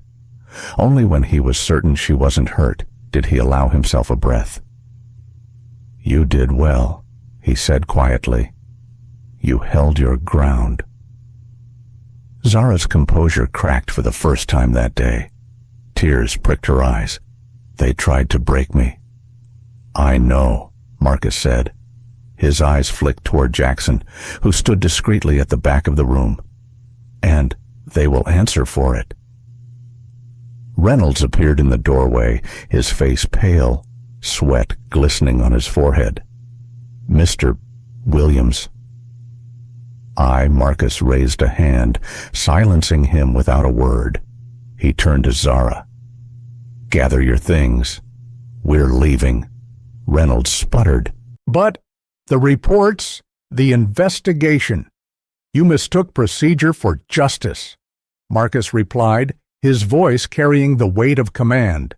Only when he was certain she wasn't hurt did he allow himself a breath. "You did well," he said quietly. "You held your ground." Zara's composure cracked for the first time that day. Tears pricked her eyes. "They tried to break me." "I know," Marcus said. His eyes flicked toward Jackson, who stood discreetly at the back of the room. "And they will answer for it." Reynolds appeared in the doorway, his face pale, sweat glistening on his forehead. "Mr. Williams." Marcus raised a hand, silencing him without a word. He turned to Zara. "Gather your things. We're leaving." Reynolds sputtered. "But the reports, the investigation. You mistook procedure for justice," Marcus replied, his voice carrying the weight of command.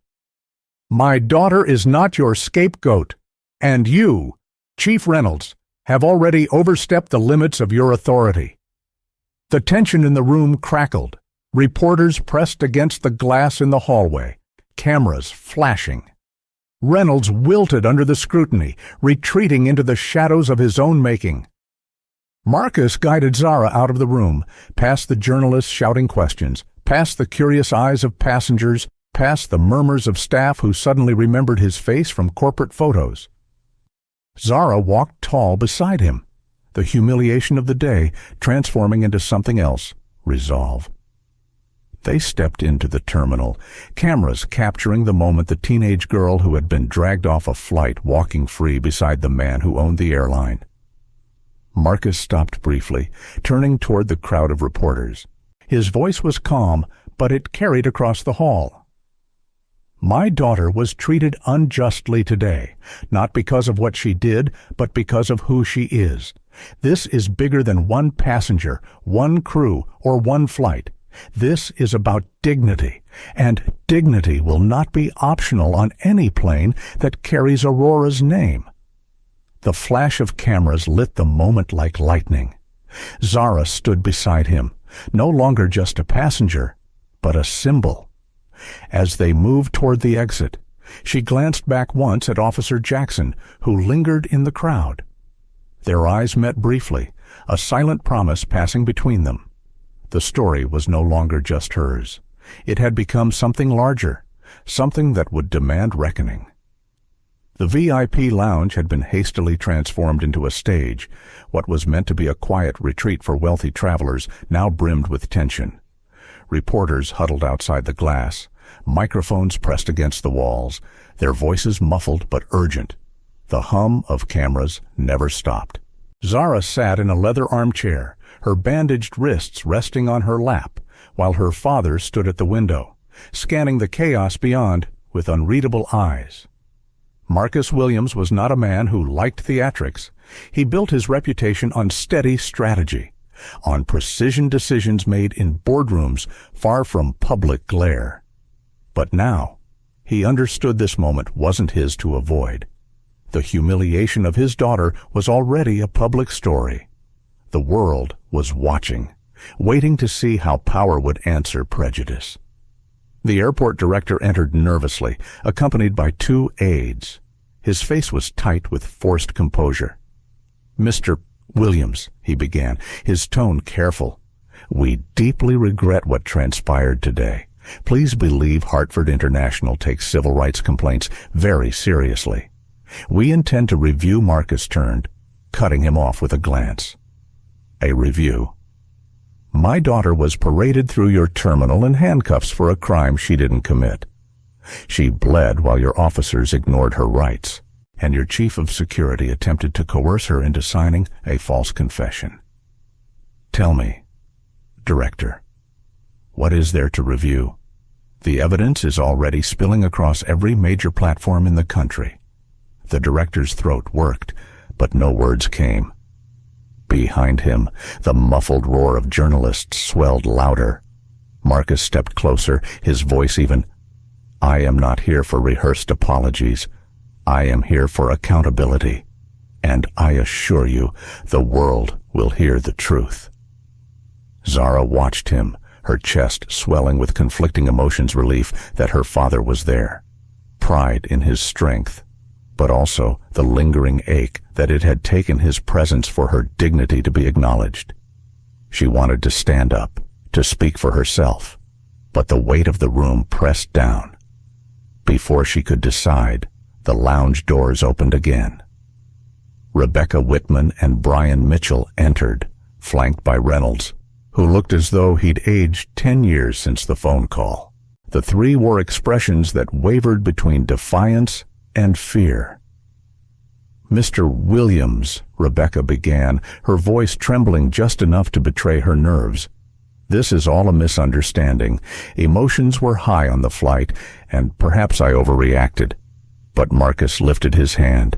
"My daughter is not your scapegoat, and you, Chief Reynolds, have already overstepped the limits of your authority." The tension in the room crackled. Reporters pressed against the glass in the hallway, cameras flashing. Reynolds wilted under the scrutiny, retreating into the shadows of his own making. Marcus guided Zara out of the room, past the journalists shouting questions, past the curious eyes of passengers, past the murmurs of staff who suddenly remembered his face from corporate photos. Zara walked tall beside him, the humiliation of the day transforming into something else, resolve. They stepped into the terminal, cameras capturing the moment the teenage girl who had been dragged off a flight walking free beside the man who owned the airline. Marcus stopped briefly, turning toward the crowd of reporters. His voice was calm, but it carried across the hall. "My daughter was treated unjustly today, not because of what she did, but because of who she is. This is bigger than one passenger, one crew, or one flight. This is about dignity, and dignity will not be optional on any plane that carries Aurora's name." The flash of cameras lit the moment like lightning. Zara stood beside him, no longer just a passenger, but a symbol. As they moved toward the exit, she glanced back once at Officer Jackson, who lingered in the crowd. Their eyes met briefly, a silent promise passing between them. The story was no longer just hers. It had become something larger, something that would demand reckoning. The VIP lounge had been hastily transformed into a stage. What was meant to be a quiet retreat for wealthy travelers now brimmed with tension. Reporters huddled outside the glass, microphones pressed against the walls, their voices muffled but urgent. The hum of cameras never stopped. Zara sat in a leather armchair, her bandaged wrists resting on her lap, while her father stood at the window, scanning the chaos beyond with unreadable eyes. Marcus Williams was not a man who liked theatrics. He built his reputation on steady strategy, on precision decisions made in boardrooms far from public glare. But now, he understood this moment wasn't his to avoid. The humiliation of his daughter was already a public story. The world was watching, waiting to see how power would answer prejudice. The airport director entered nervously, accompanied by 2 aides. His face was tight with forced composure. "Mr. Williams," he began, his tone careful, "we deeply regret what transpired today. Please believe Hartford International takes civil rights complaints very seriously. We intend to review." Marcus turned, cutting him off with a glance. "A review? My daughter was paraded through your terminal in handcuffs for a crime she didn't commit. She bled while your officers ignored her rights, and your chief of security attempted to coerce her into signing a false confession. Tell me, Director, what is there to review? The evidence is already spilling across every major platform in the country." The director's throat worked, but no words came. Behind him, the muffled roar of journalists swelled louder. Marcus stepped closer, his voice even. "I am not here for rehearsed apologies. I am here for accountability. And I assure you, the world will hear the truth." Zara watched him, her chest swelling with conflicting emotions, relief that her father was there, pride in his strength, but also the lingering ache that it had taken his presence for her dignity to be acknowledged. She wanted to stand up, to speak for herself, but the weight of the room pressed down. Before she could decide, the lounge doors opened again. Rebecca Whitman and Brian Mitchell entered, flanked by Reynolds, who looked as though he'd aged 10 years since the phone call. The 3 wore expressions that wavered between defiance and fear. "Mr. Williams," Rebecca began, her voice trembling just enough to betray her nerves. "This is all a misunderstanding. Emotions were high on the flight, and perhaps I overreacted." But Marcus lifted his hand.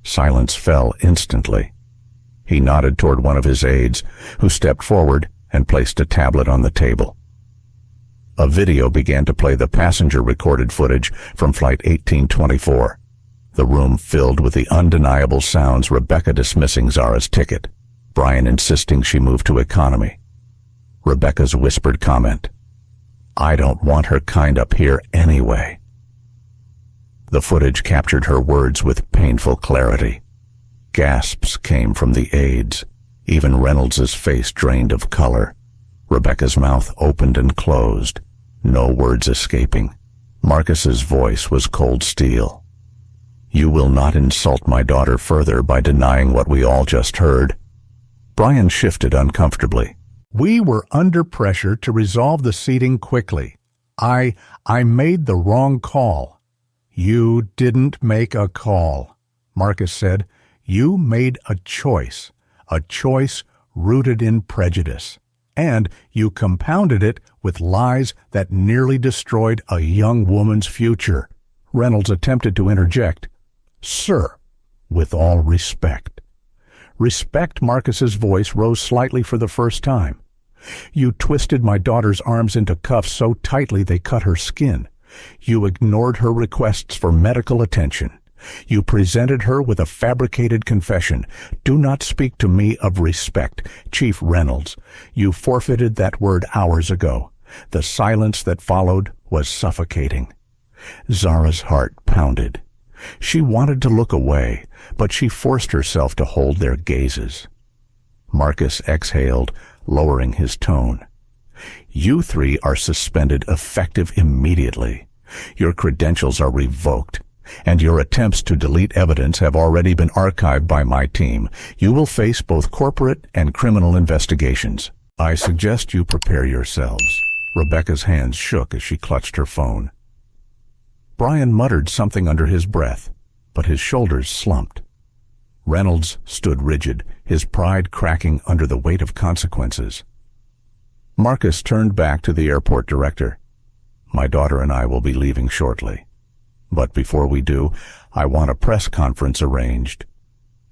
Silence fell instantly. He nodded toward one of his aides, who stepped forward and placed a tablet on the table. A video began to play the passenger-recorded footage from Flight 1824. The room filled with the undeniable sounds, Rebecca dismissing Zara's ticket, Brian insisting she move to economy. Rebecca's whispered comment, "I don't want her kind up here anyway." The footage captured her words with painful clarity. Gasps came from the aides. Even Reynolds's face drained of color. Rebecca's mouth opened and closed, no words escaping. Marcus's voice was cold steel. "You will not insult my daughter further by denying what we all just heard." Brian shifted uncomfortably. "We were under pressure to resolve the seating quickly. I made the wrong call." "You didn't make a call," Marcus said. "You made a choice rooted in prejudice. And you compounded it with lies that nearly destroyed a young woman's future." Reynolds attempted to interject. "Sir, with all respect." Respect, Marcus's voice rose slightly for the first time. "You twisted my daughter's arms into cuffs so tightly they cut her skin. You ignored her requests for medical attention. You presented her with a fabricated confession. Do not speak to me of respect, Chief Reynolds. You forfeited that word hours ago. The silence that followed was suffocating. Zara's heart pounded. She wanted to look away, but she forced herself to hold their gazes. Marcus exhaled, lowering his tone. You three are suspended effective immediately. Your credentials are revoked, and your attempts to delete evidence have already been archived by my team. You will face both corporate and criminal investigations. I suggest you prepare yourselves. Rebecca's hands shook as she clutched her phone. Brian muttered something under his breath, but his shoulders slumped. Reynolds stood rigid, his pride cracking under the weight of consequences. Marcus turned back to the airport director. My daughter and I will be leaving shortly. But before we do, I want a press conference arranged.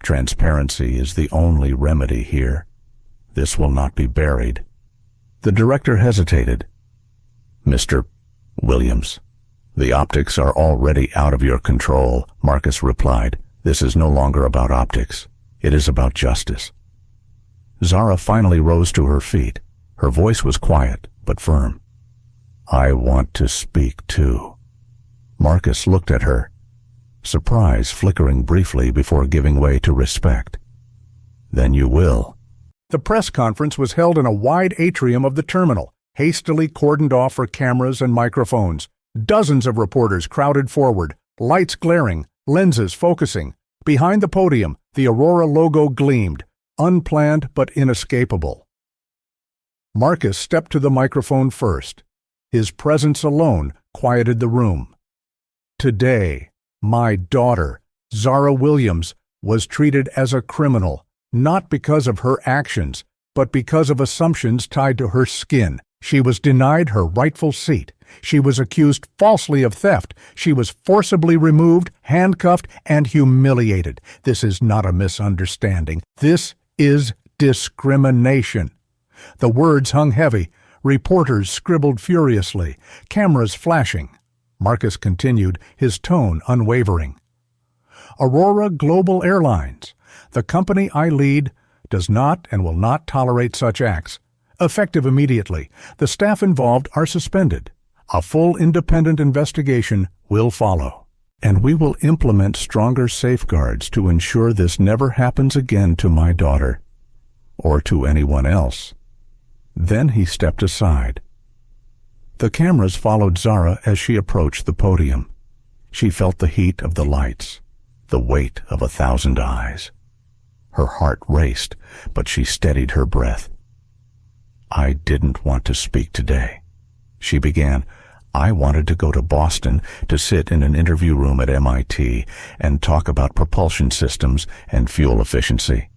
Transparency is the only remedy here. This will not be buried. The director hesitated. Mr. Williams, the optics are already out of your control, Marcus replied. This is no longer about optics. It is about justice. Zara finally rose to her feet. Her voice was quiet, but firm. I want to speak too. Marcus looked at her, surprise flickering briefly before giving way to respect. Then you will. The press conference was held in a wide atrium of the terminal, hastily cordoned off for cameras and microphones. Dozens of reporters crowded forward, lights glaring, lenses focusing. Behind the podium, the Aurora logo gleamed, unplanned but inescapable. Marcus stepped to the microphone first. His presence alone quieted the room. Today, my daughter, Zara Williams, was treated as a criminal, not because of her actions, but because of assumptions tied to her skin. She was denied her rightful seat. She was accused falsely of theft. She was forcibly removed, handcuffed, and humiliated. This is not a misunderstanding. This is discrimination. The words hung heavy. Reporters scribbled furiously, cameras flashing. Marcus continued, his tone unwavering. Aurora Global Airlines, the company I lead, does not and will not tolerate such acts. Effective immediately, the staff involved are suspended. A full independent investigation will follow, and we will implement stronger safeguards to ensure this never happens again to my daughter, or to anyone else. Then he stepped aside. The cameras followed Zara as she approached the podium. She felt the heat of the lights, the weight of 1,000 eyes. Her heart raced, but she steadied her breath. I didn't want to speak today, she began. I wanted to go to Boston to sit in an interview room at MIT and talk about propulsion systems and fuel efficiency.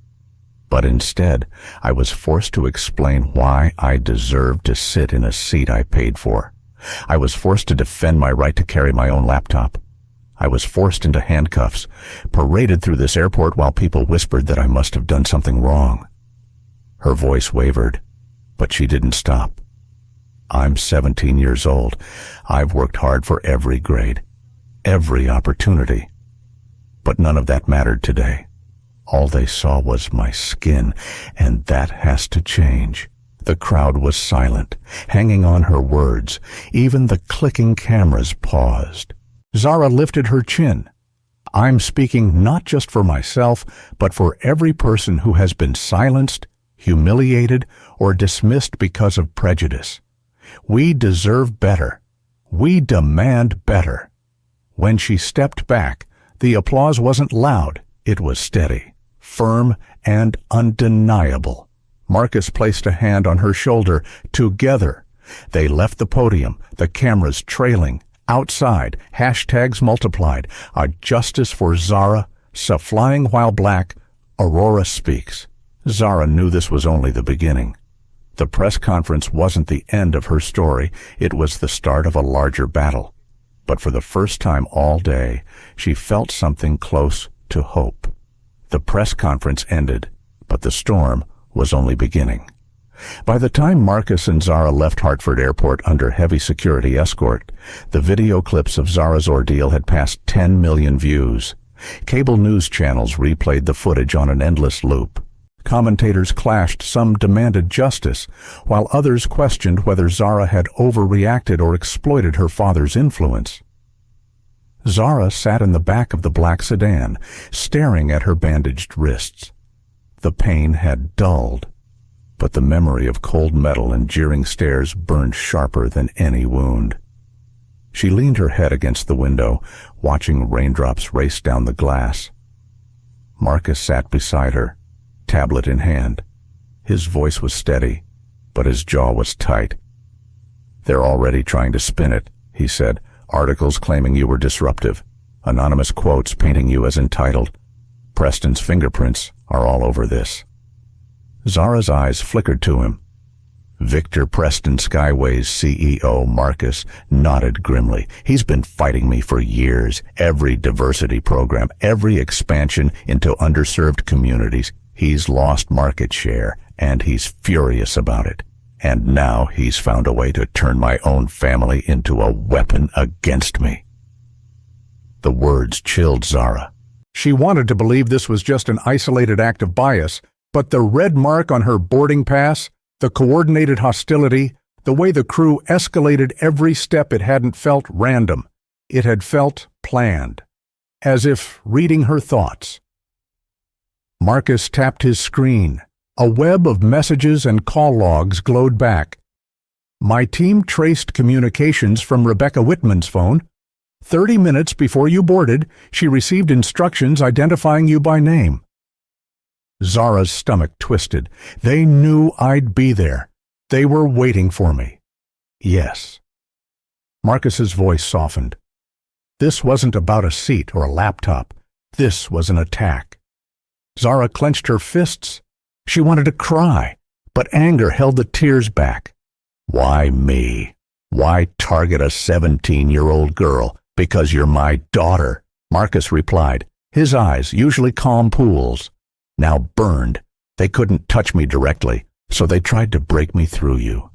But instead, I was forced to explain why I deserved to sit in a seat I paid for. I was forced to defend my right to carry my own laptop. I was forced into handcuffs, paraded through this airport while people whispered that I must have done something wrong. Her voice wavered, but she didn't stop. I'm 17 years old. I've worked hard for every grade, every opportunity. But none of that mattered today. All they saw was my skin, and that has to change. The crowd was silent, hanging on her words. Even the clicking cameras paused. Zara lifted her chin. I'm speaking not just for myself, but for every person who has been silenced, humiliated, or dismissed because of prejudice. We deserve better. We demand better. When she stepped back, the applause wasn't loud. It was steady, firm, and undeniable. Marcus placed a hand on her shoulder. Together, they left the podium, the cameras trailing. Outside, hashtags multiplied. A justice for Zara, flying while black, Aurora speaks. Zara knew this was only the beginning. The press conference wasn't the end of her story. It was the start of a larger battle. But for the first time all day, she felt something close to hope. The press conference ended, but the storm was only beginning. By the time Marcus and Zara left Hartford Airport under heavy security escort, the video clips of Zara's ordeal had passed 10 million views. Cable news channels replayed the footage on an endless loop. Commentators clashed, some demanded justice, while others questioned whether Zara had overreacted or exploited her father's influence. Zara sat in the back of the black sedan, staring at her bandaged wrists. The pain had dulled, but the memory of cold metal and jeering stares burned sharper than any wound. She leaned her head against the window, watching raindrops race down the glass. Marcus sat beside her, tablet in hand. His voice was steady, but his jaw was tight. "They're already trying to spin it," he said. "Articles claiming you were disruptive. Anonymous quotes painting you as entitled. Preston's fingerprints are all over this." Zara's eyes flickered to him. Victor Preston Skyway's CEO, Marcus, nodded grimly. "He's been fighting me for years. Every diversity program, every expansion into underserved communities. He's lost market share, and he's furious about it. And now he's found a way to turn my own family into a weapon against me." The words chilled Zara. She wanted to believe this was just an isolated act of bias, but the red mark on her boarding pass, the coordinated hostility, the way the crew escalated every step, it hadn't felt random. It had felt planned, as if reading her thoughts. Marcus tapped his screen. A web of messages and call logs glowed back. "My team traced communications from Rebecca Whitman's phone. 30 minutes before you boarded, she received instructions identifying you by name." Zara's stomach twisted. "They knew I'd be there. They were waiting for me." "Yes." Marcus's voice softened. This wasn't about a seat or a laptop. This was an attack. Zara clenched her fists. She wanted to cry, but anger held the tears back. "Why me? Why target a 17-year-old girl? Because you're my daughter," Marcus replied, his eyes, usually calm pools, now burned. "They couldn't touch me directly, so they tried to break me through you."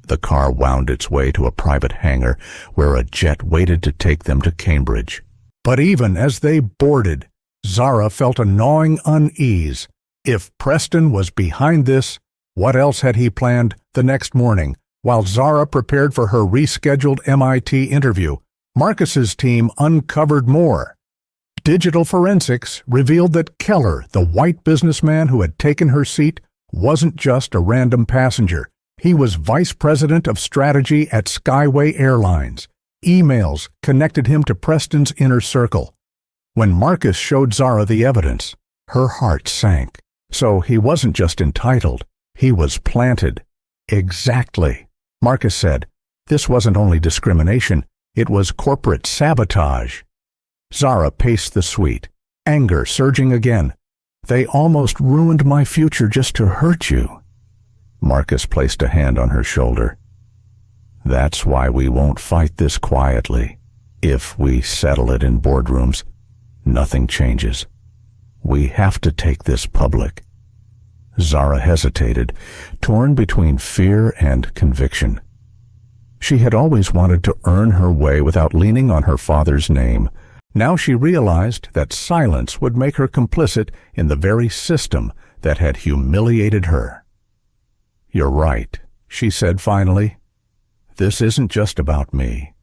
The car wound its way to a private hangar where a jet waited to take them to Cambridge. But even as they boarded, Zara felt a gnawing unease. If Preston was behind this, what else had he planned the next morning? While Zara prepared for her rescheduled MIT interview, Marcus's team uncovered more. Digital forensics revealed that Keller, the white businessman who had taken her seat, wasn't just a random passenger. He was vice president of strategy at Skyway Airlines. Emails connected him to Preston's inner circle. When Marcus showed Zara the evidence, her heart sank. So he wasn't just entitled, he was planted. "Exactly," Marcus said. "This wasn't only discrimination, it was corporate sabotage." Zara paced the suite, anger surging again. "They almost ruined my future just to hurt you." Marcus placed a hand on her shoulder. "That's why we won't fight this quietly. If we settle it in boardrooms, nothing changes. We have to take this public." Zara hesitated, torn between fear and conviction. She had always wanted to earn her way without leaning on her father's name. Now she realized that silence would make her complicit in the very system that had humiliated her. "You're right," she said finally. "This isn't just about me.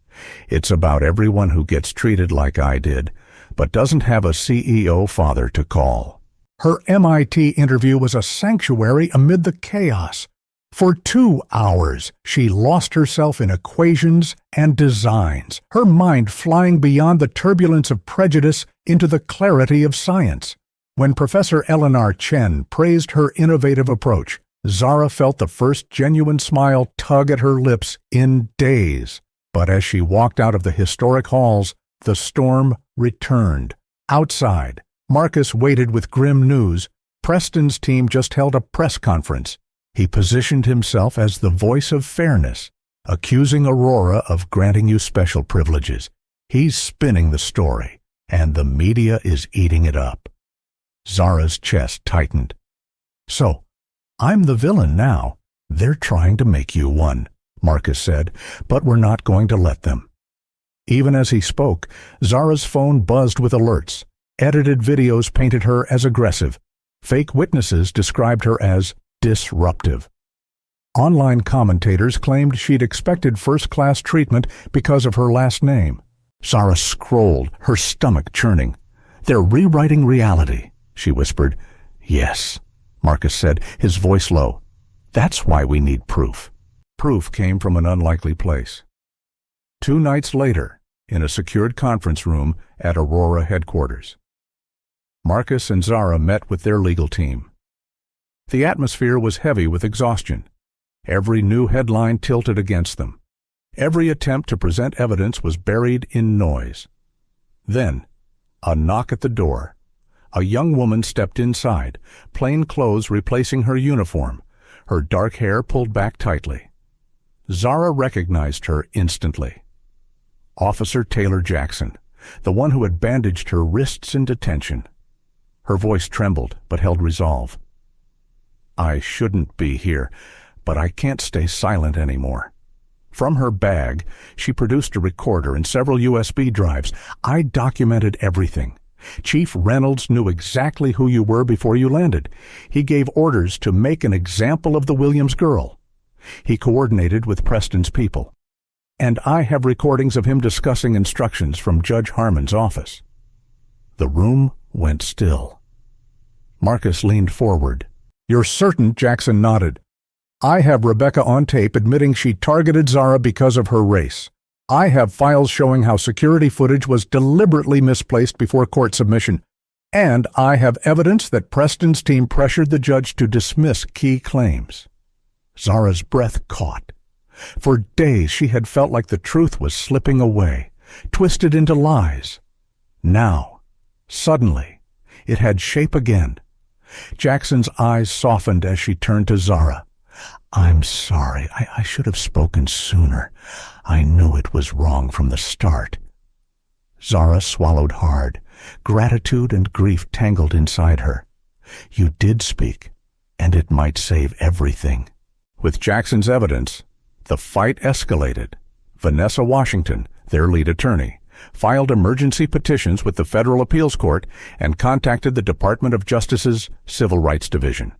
It's about everyone who gets treated like I did, but doesn't have a CEO father to call." Her MIT interview was a sanctuary amid the chaos. For 2 hours, she lost herself in equations and designs, her mind flying beyond the turbulence of prejudice into the clarity of science. When Professor Eleanor Chen praised her innovative approach, Zara felt the first genuine smile tug at her lips in days. But as she walked out of the historic halls, the storm returned. Outside, Marcus waited with grim news. Preston's team just held a press conference. He positioned himself as the voice of fairness, accusing Aurora of granting you special privileges. He's spinning the story, and the media is eating it up. Zara's chest tightened. "So, I'm the villain now. They're trying to make you one," Marcus said, "but we're not going to let them." Even as he spoke, Zara's phone buzzed with alerts. Edited videos painted her as aggressive. Fake witnesses described her as disruptive. Online commentators claimed she'd expected first-class treatment because of her last name. Zara scrolled, her stomach churning. "They're rewriting reality," she whispered. "Yes," Marcus said, his voice low. "That's why we need proof." Proof came from an unlikely place. 2 nights later, in a secured conference room at Aurora headquarters. Marcus and Zara met with their legal team. The atmosphere was heavy with exhaustion. Every new headline tilted against them. Every attempt to present evidence was buried in noise. Then, a knock at the door. A young woman stepped inside, plain clothes replacing her uniform, her dark hair pulled back tightly. Zara recognized her instantly. Officer Taylor Jackson, the one who had bandaged her wrists in detention. Her voice trembled, but held resolve. "I shouldn't be here, but I can't stay silent anymore." From her bag, she produced a recorder and several USB drives. "I documented everything. Chief Reynolds knew exactly who you were before you landed. He gave orders to make an example of the Williams girl. He coordinated with Preston's people. And I have recordings of him discussing instructions from Judge Harmon's office." The room went still. Marcus leaned forward. "You're certain?" Jackson nodded. "I have Rebecca on tape admitting she targeted Zara because of her race. I have files showing how security footage was deliberately misplaced before court submission. And I have evidence that Preston's team pressured the judge to dismiss key claims." Zara's breath caught. For days she had felt like the truth was slipping away, twisted into lies. Now, suddenly, it had shape again. Jackson's eyes softened as she turned to Zara. "I'm sorry. I should have spoken sooner. I knew it was wrong from the start." Zara swallowed hard. Gratitude and grief tangled inside her. "You did speak, and it might save everything." With Jackson's evidence, the fight escalated. Vanessa Washington, their lead attorney, filed emergency petitions with the Federal Appeals Court and contacted the Department of Justice's Civil Rights Division.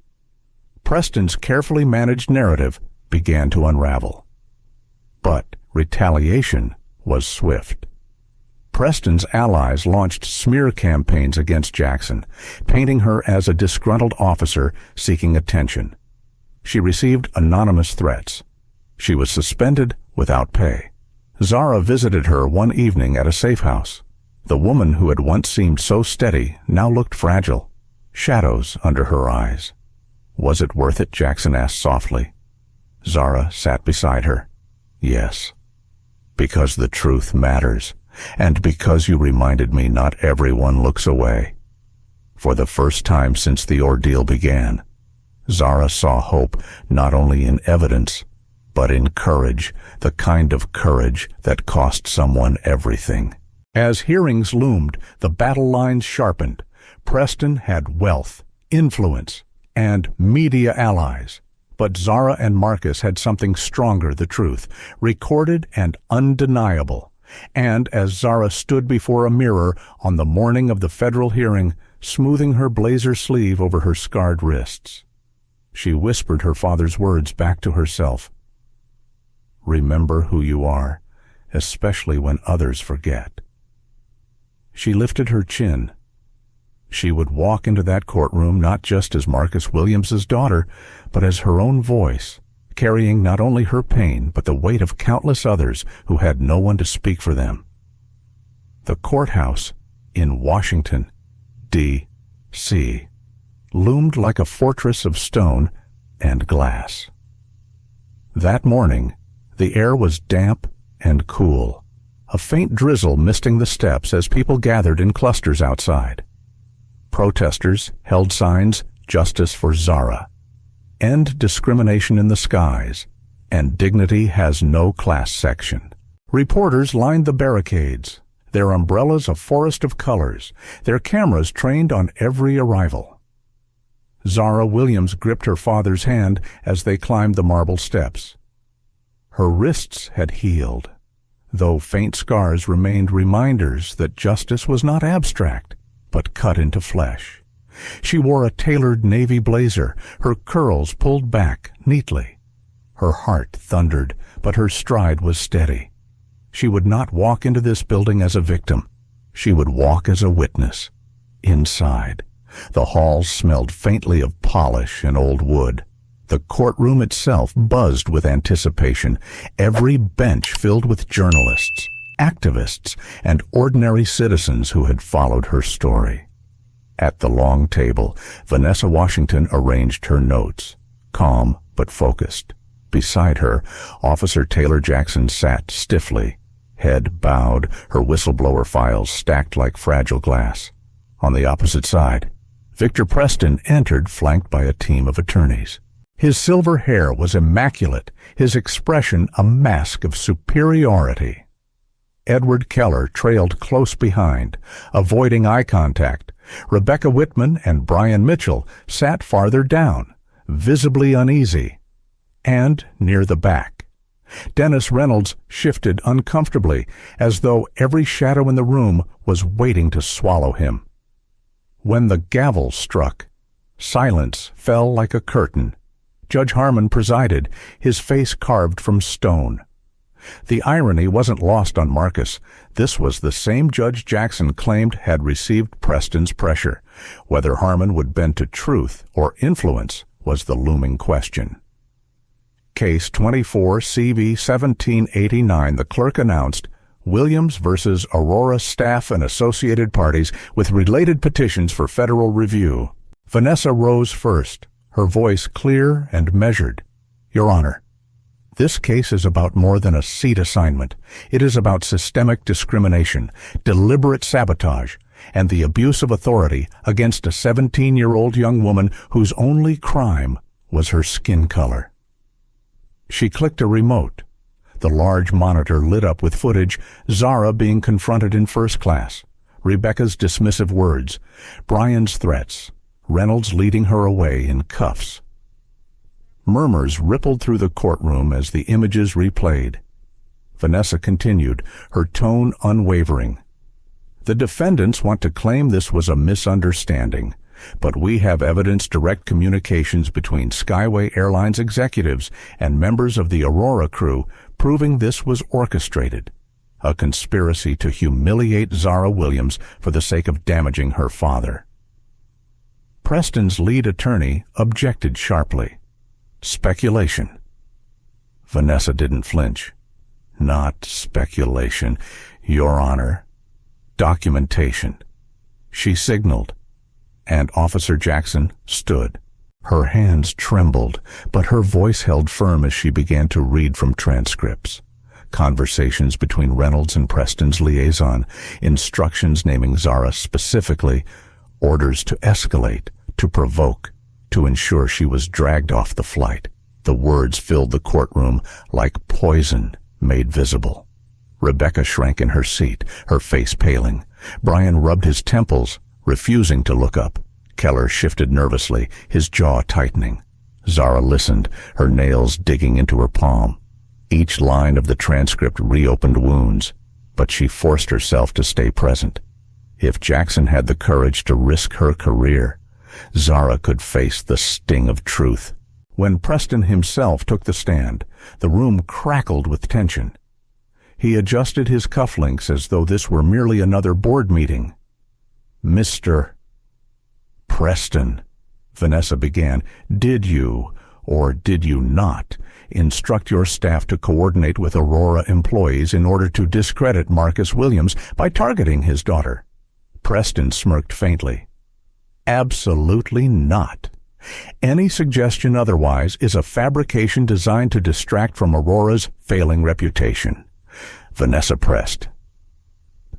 Preston's carefully managed narrative began to unravel. But retaliation was swift. Preston's allies launched smear campaigns against Jackson, painting her as a disgruntled officer seeking attention. She received anonymous threats. She was suspended without pay. Zara visited her one evening at a safe house. The woman who had once seemed so steady now looked fragile, shadows under her eyes. "Was it worth it?" Jackson asked softly. Zara sat beside her. "Yes, because the truth matters, and because you reminded me not everyone looks away." For the first time since the ordeal began, Zara saw hope not only in evidence, but in courage, the kind of courage that cost someone everything. As hearings loomed, the battle lines sharpened. Preston had wealth, influence, and media allies. But Zara and Marcus had something stronger, the truth, recorded and undeniable. And as Zara stood before a mirror on the morning of the federal hearing, smoothing her blazer sleeve over her scarred wrists, she whispered her father's words back to herself. "Remember who you are, especially when others forget." She lifted her chin. She would walk into that courtroom not just as Marcus Williams's daughter, but as her own voice, carrying not only her pain but the weight of countless others who had no one to speak for them. The courthouse in Washington, D.C., loomed like a fortress of stone and glass. That morning, the air was damp and cool, a faint drizzle misting the steps as people gathered in clusters outside. Protesters held signs, "Justice for Zara," "End discrimination in the skies," and "Dignity has no class section." Reporters lined the barricades, their umbrellas a forest of colors, their cameras trained on every arrival. Zara Williams gripped her father's hand as they climbed the marble steps. Her wrists had healed, though faint scars remained reminders that justice was not abstract, but cut into flesh. She wore a tailored navy blazer, her curls pulled back neatly. Her heart thundered, but her stride was steady. She would not walk into this building as a victim. She would walk as a witness. Inside, the halls smelled faintly of polish and old wood. The courtroom itself buzzed with anticipation, every bench filled with journalists, activists, and ordinary citizens who had followed her story. At the long table, Vanessa Washington arranged her notes, calm but focused. Beside her, Officer Taylor Jackson sat stiffly, head bowed, her whistleblower files stacked like fragile glass. On the opposite side, Victor Preston entered, flanked by a team of attorneys. His silver hair was immaculate, his expression a mask of superiority. Edward Keller trailed close behind, avoiding eye contact. Rebecca Whitman and Brian Mitchell sat farther down, visibly uneasy. And near the back, Dennis Reynolds shifted uncomfortably, as though every shadow in the room was waiting to swallow him. When the gavel struck, silence fell like a curtain. Judge Harmon presided, his face carved from stone. The irony wasn't lost on Marcus. This was the same Judge Jackson claimed had received Preston's pressure. Whether Harmon would bend to truth or influence was the looming question. Case 24 CV 1789, the clerk announced, Williams versus Aurora staff and associated parties with related petitions for federal review. Vanessa rose first, her voice clear and measured. Your Honor, this case is about more than a seat assignment. It is about systemic discrimination, deliberate sabotage, and the abuse of authority against a 17-year-old young woman whose only crime was her skin color. She clicked a remote. The large monitor lit up with footage, Zara being confronted in first class, Rebecca's dismissive words, Brian's threats, Reynolds leading her away in cuffs. Murmurs rippled through the courtroom as the images replayed. Vanessa continued, her tone unwavering. The defendants want to claim this was a misunderstanding, but we have evidence direct communications between Skyway Airlines executives and members of the Aurora crew proving this was orchestrated, a conspiracy to humiliate Zara Williams for the sake of damaging her father. Preston's lead attorney objected sharply. Speculation. Vanessa didn't flinch. Not speculation, Your Honor. Documentation. She signaled, and Officer Jackson stood. Her hands trembled, but her voice held firm as she began to read from transcripts. Conversations between Reynolds and Preston's liaison, instructions naming Zara specifically, orders to escalate, to provoke, to ensure she was dragged off the flight. The words filled the courtroom like poison made visible. Rebecca shrank in her seat, her face paling. Brian rubbed his temples, refusing to look up. Keller shifted nervously, his jaw tightening. Zara listened, her nails digging into her palm. Each line of the transcript reopened wounds, but she forced herself to stay present. If Jackson had the courage to risk her career, Zara could face the sting of truth. When Preston himself took the stand, the room crackled with tension. He adjusted his cufflinks as though this were merely another board meeting. Mr. Preston, Vanessa began, did you, or did you not, instruct your staff to coordinate with Aurora employees in order to discredit Marcus Williams by targeting his daughter? Preston smirked faintly. Absolutely not. Any suggestion otherwise is a fabrication designed to distract from Aurora's failing reputation. Vanessa pressed.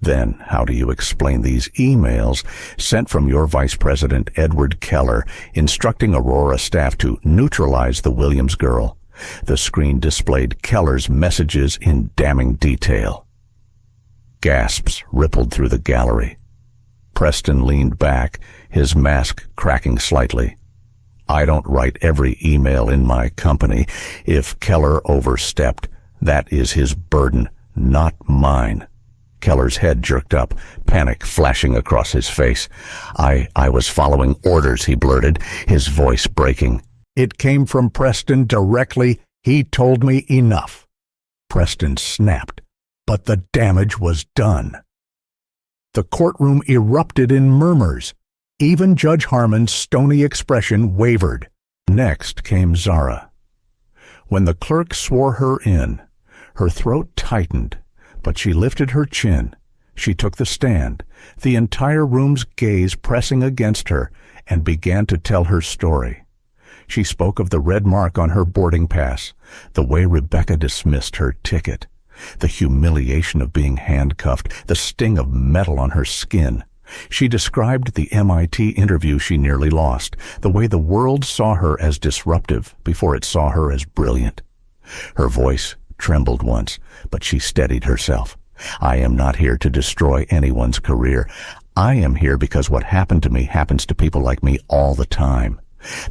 Then how do you explain these emails sent from your Vice President Edward Keller instructing Aurora staff to neutralize the Williams girl? The screen displayed Keller's messages in damning detail. Gasps rippled through the gallery. Preston leaned back, his mask cracking slightly. I don't write every email in my company. If Keller overstepped, that is his burden, not mine. Keller's head jerked up, panic flashing across his face. I was following orders, he blurted, his voice breaking. It came from Preston directly. He told me enough. Preston snapped, but the damage was done. The courtroom erupted in murmurs. Even Judge Harmon's stony expression wavered. Next came Zara. When the clerk swore her in, her throat tightened, but she lifted her chin. She took the stand, the entire room's gaze pressing against her, and began to tell her story. She spoke of the red mark on her boarding pass, the way Rebecca dismissed her ticket, the humiliation of being handcuffed, the sting of metal on her skin. She described the MIT interview she nearly lost, the way the world saw her as disruptive before it saw her as brilliant. Her voice trembled once, but she steadied herself. I am not here to destroy anyone's career. I am here because what happened to me happens to people like me all the time.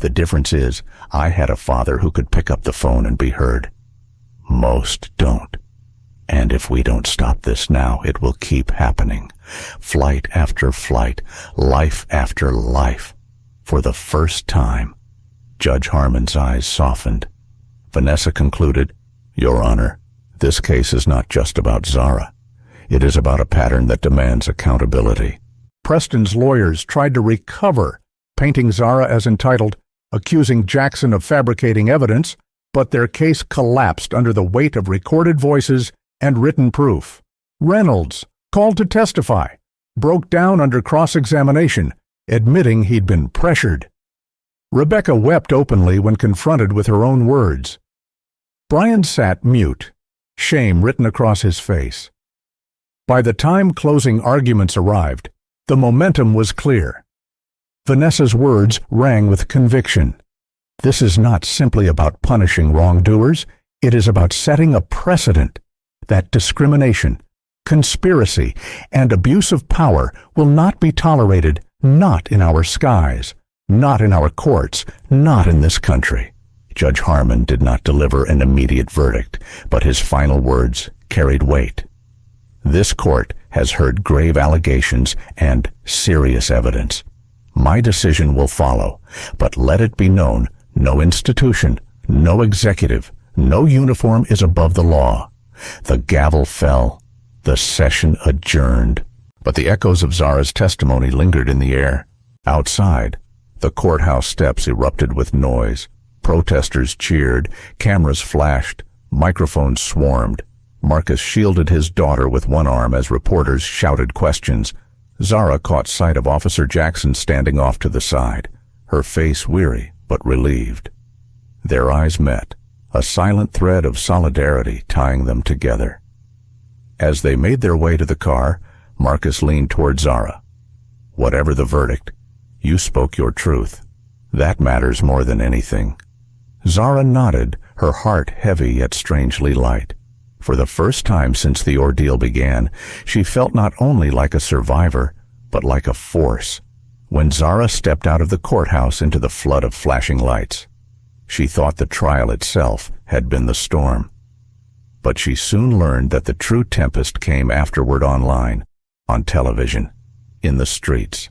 The difference is, I had a father who could pick up the phone and be heard. Most don't. And if we don't stop this now, it will keep happening. Flight after flight, life after life. For the first time, Judge Harmon's eyes softened. Vanessa concluded, Your Honor, this case is not just about Zara. It is about a pattern that demands accountability. Preston's lawyers tried to recover, painting Zara as entitled, accusing Jackson of fabricating evidence, but their case collapsed under the weight of recorded voices and written proof. Reynolds, called to testify, broke down under cross-examination, admitting he'd been pressured. Rebecca wept openly when confronted with her own words. Brian sat mute, shame written across his face. By the time closing arguments arrived, the momentum was clear. Vanessa's words rang with conviction. This is not simply about punishing wrongdoers, it is about setting a precedent that discrimination, conspiracy, and abuse of power will not be tolerated, not in our skies, not in our courts, not in this country. Judge Harmon did not deliver an immediate verdict, but his final words carried weight. This court has heard grave allegations and serious evidence. My decision will follow, but let it be known, no institution, no executive, no uniform is above the law. The gavel fell. The session adjourned. But the echoes of Zara's testimony lingered in the air. Outside, the courthouse steps erupted with noise. Protesters cheered, cameras flashed, microphones swarmed. Marcus shielded his daughter with one arm as reporters shouted questions. Zara caught sight of Officer Jackson standing off to the side, her face weary but relieved. Their eyes met, a silent thread of solidarity tying them together. As they made their way to the car, Marcus leaned toward Zara. Whatever the verdict, you spoke your truth. That matters more than anything. Zara nodded, her heart heavy yet strangely light. For the first time since the ordeal began, she felt not only like a survivor, but like a force. When Zara stepped out of the courthouse into the flood of flashing lights, she thought the trial itself had been the storm. But she soon learned that the true tempest came afterward online, on television, in the streets.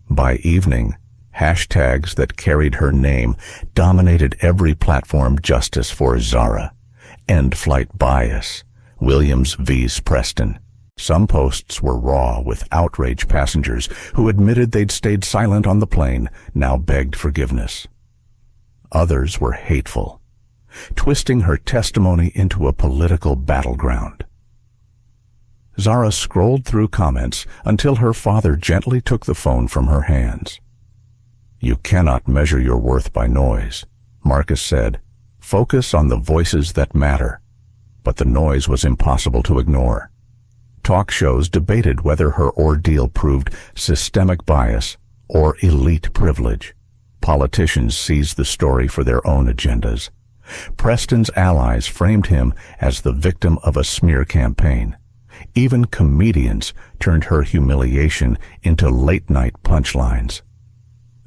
By evening, hashtags that carried her name dominated every platform. Justice for Zara, End Flight Bias, Williams vs. Preston. Some posts were raw with outraged passengers who admitted they'd stayed silent on the plane, now begged forgiveness. Others were hateful, twisting her testimony into a political battleground. Zara scrolled through comments until her father gently took the phone from her hands. You cannot measure your worth by noise, Marcus said. Focus on the voices that matter. But the noise was impossible to ignore. Talk shows debated whether her ordeal proved systemic bias or elite privilege. Politicians seized the story for their own agendas. Preston's allies framed him as the victim of a smear campaign. Even comedians turned her humiliation into late-night punchlines.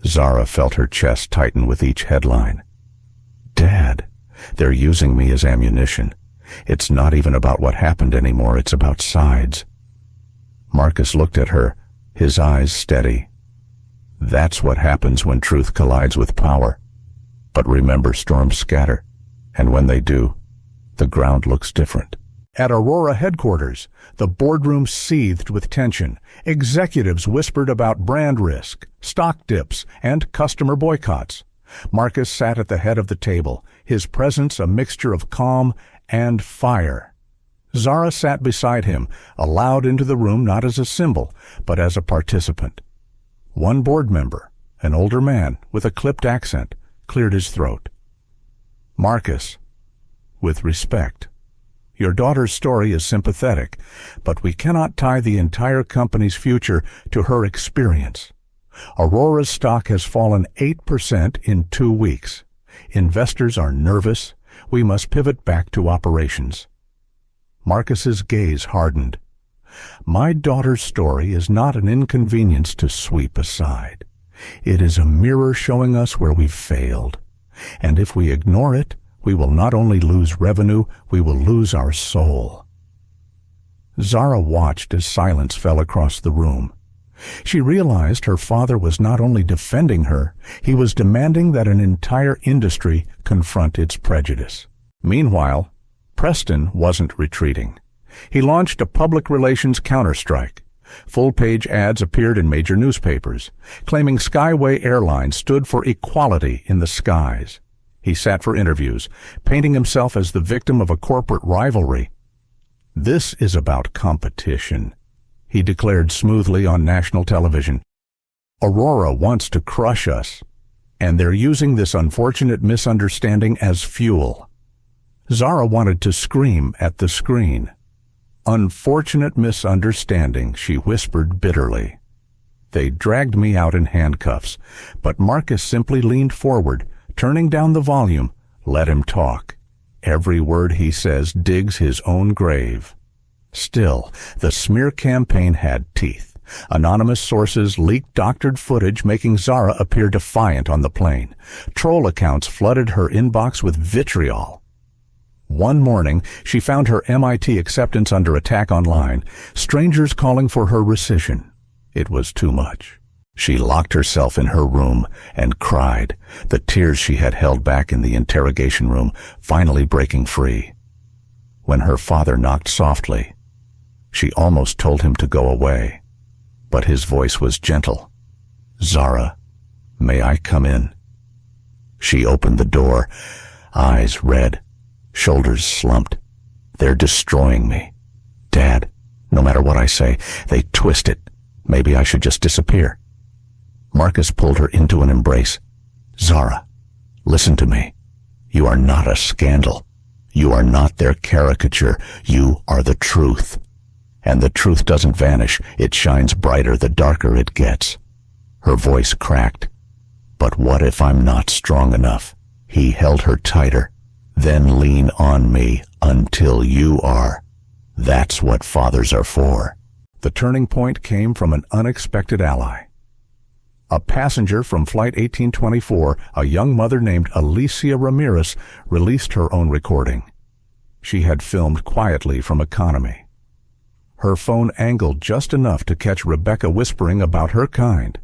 Zara felt her chest tighten with each headline. Dad, they're using me as ammunition. It's not even about what happened anymore, it's about sides. Marcus looked at her, his eyes steady. That's what happens when truth collides with power. But remember, storms scatter, and when they do, the ground looks different. At Aurora headquarters, the boardroom seethed with tension. Executives whispered about brand risk, stock dips, and customer boycotts. Marcus sat at the head of the table, his presence a mixture of calm and fire. Zara sat beside him, allowed into the room not as a symbol, but as a participant. One board member, an older man with a clipped accent, cleared his throat. Marcus, with respect, your daughter's story is sympathetic, but we cannot tie the entire company's future to her experience. Aurora's stock has fallen 8% in 2 weeks. Investors are nervous. We must pivot back to operations. Marcus's gaze hardened. My daughter's story is not an inconvenience to sweep aside. It is a mirror showing us where we've failed. And if we ignore it, we will not only lose revenue, we will lose our soul. Zara watched as silence fell across the room. She realized her father was not only defending her, he was demanding that an entire industry confront its prejudice. Meanwhile, Preston wasn't retreating. He launched a public relations counterstrike. Full-page ads appeared in major newspapers, claiming Skyway Airline stood for equality in the skies. He sat for interviews, painting himself as the victim of a corporate rivalry. This is about competition, he declared smoothly on national television. Aurora wants to crush us, and they're using this unfortunate misunderstanding as fuel. Zara wanted to scream at the screen. Unfortunate misunderstanding, she whispered bitterly. They dragged me out in handcuffs, but Marcus simply leaned forward, turning down the volume. Let him talk. Every word he says digs his own grave. Still, the smear campaign had teeth. Anonymous sources leaked doctored footage, making Zara appear defiant on the plane. Troll accounts flooded her inbox with vitriol. One morning, she found her MIT acceptance under attack online, strangers calling for her rescission. It was too much. She locked herself in her room and cried, the tears she had held back in the interrogation room finally breaking free. When her father knocked softly, she almost told him to go away, but his voice was gentle. Zara, may I come in? She opened the door, eyes red, shoulders slumped. They're destroying me. Dad, no matter what I say, they twist it. Maybe I should just disappear. Marcus pulled her into an embrace. Zara, listen to me. You are not a scandal. You are not their caricature. You are the truth. And the truth doesn't vanish. It shines brighter the darker it gets. Her voice cracked. But what if I'm not strong enough? He held her tighter. Then lean on me until you are. That's what fathers are for. The turning point came from an unexpected ally. A passenger from Flight 1824, a young mother named Alicia Ramirez, released her own recording. She had filmed quietly from economy. Her phone angled just enough to catch Rebecca whispering about her kind.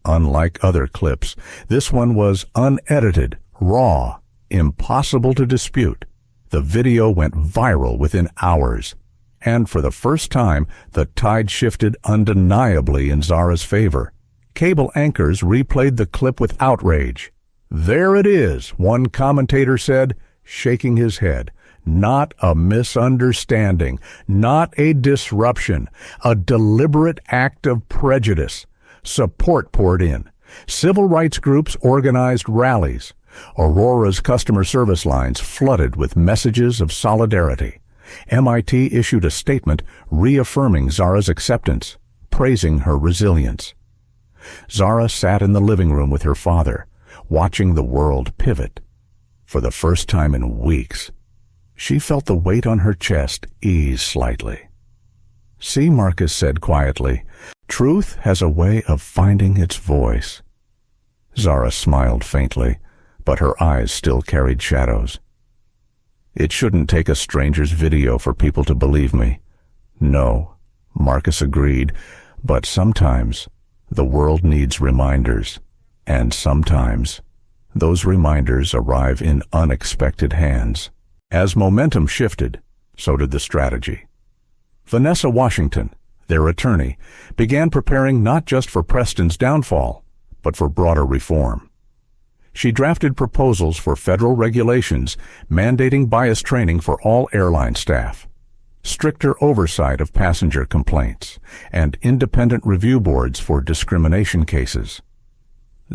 Unlike other clips, this one was unedited, raw, impossible to dispute. The video went viral within hours. And for the first time, the tide shifted undeniably in Zara's favor. Cable anchors replayed the clip with outrage. There it is, one commentator said, shaking his head. Not a misunderstanding, not a disruption, a deliberate act of prejudice. Support poured in. Civil rights groups organized rallies. Aurora's customer service lines flooded with messages of solidarity. MIT issued a statement reaffirming Zara's acceptance, praising her resilience. Zara sat in the living room with her father, watching the world pivot. For the first time in weeks, she felt the weight on her chest ease slightly. See, Marcus said quietly, truth has a way of finding its voice. Zara smiled faintly, but her eyes still carried shadows. It shouldn't take a stranger's video for people to believe me. No, Marcus agreed, but sometimes the world needs reminders, and sometimes those reminders arrive in unexpected hands. As momentum shifted, so did the strategy. Vanessa Washington, their attorney, began preparing not just for Preston's downfall, but for broader reform. She drafted proposals for federal regulations mandating bias training for all airline staff, stricter oversight of passenger complaints, and independent review boards for discrimination cases.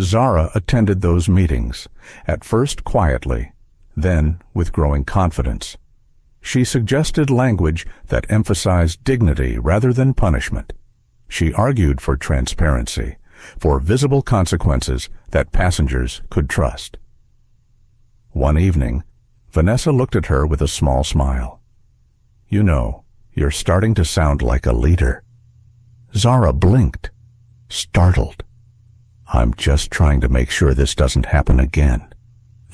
Zara attended those meetings, at first quietly, then with growing confidence. She suggested language that emphasized dignity rather than punishment. She argued for transparency, for visible consequences that passengers could trust. One evening, Vanessa looked at her with a small smile. "You know, you're starting to sound like a leader." Zara blinked, startled. "I'm just trying to make sure this doesn't happen again."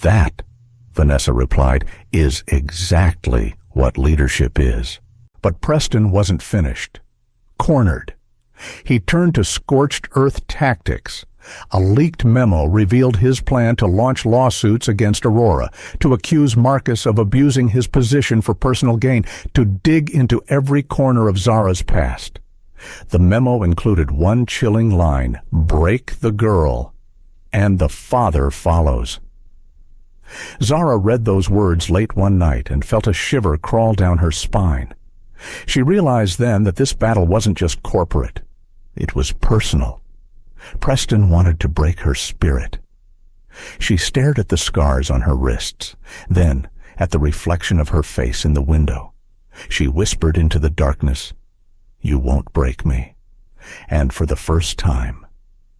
"That," Vanessa replied, "is exactly what leadership is." But Preston wasn't finished. Cornered. He turned to scorched earth tactics. A leaked memo revealed his plan to launch lawsuits against Aurora, to accuse Marcus of abusing his position for personal gain, to dig into every corner of Zara's past. The memo included one chilling line: "Break the girl, and the father follows." Zara read those words late one night and felt a shiver crawl down her spine. She realized then that this battle wasn't just corporate. It was personal. Preston wanted to break her spirit. She stared at the scars on her wrists, then at the reflection of her face in the window. She whispered into the darkness, "You won't break me." And for the first time,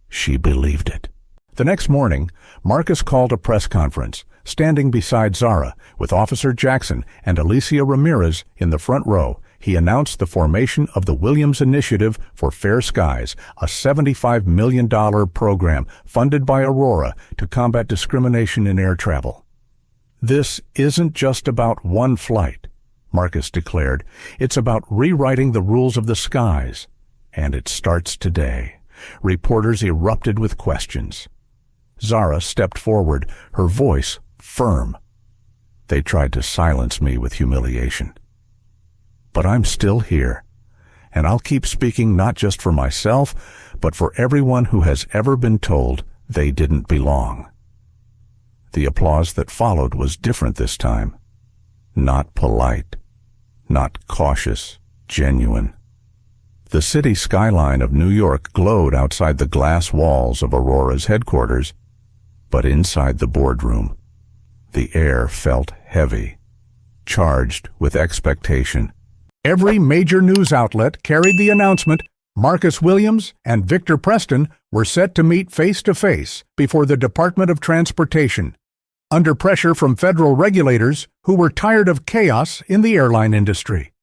she believed it. The next morning, Marcus called a press conference, standing beside Zara, with Officer Jackson and Alicia Ramirez in the front row. He announced the formation of the Williams Initiative for Fair Skies, a $75 million program funded by Aurora to combat discrimination in air travel. "This isn't just about one flight," Marcus declared. "It's about rewriting the rules of the skies. And it starts today." Reporters erupted with questions. Zara stepped forward, her voice firm. "They tried to silence me with humiliation. But I'm still here, and I'll keep speaking not just for myself, but for everyone who has ever been told they didn't belong." The applause that followed was different this time. Not polite, not cautious, genuine. The city skyline of New York glowed outside the glass walls of Aurora's headquarters, but inside the boardroom, the air felt heavy, charged with expectation. Every major news outlet carried the announcement Marcus Williams and Victor Preston were set to meet face-to-face before the Department of Transportation, under pressure from federal regulators who were tired of chaos in the airline industry.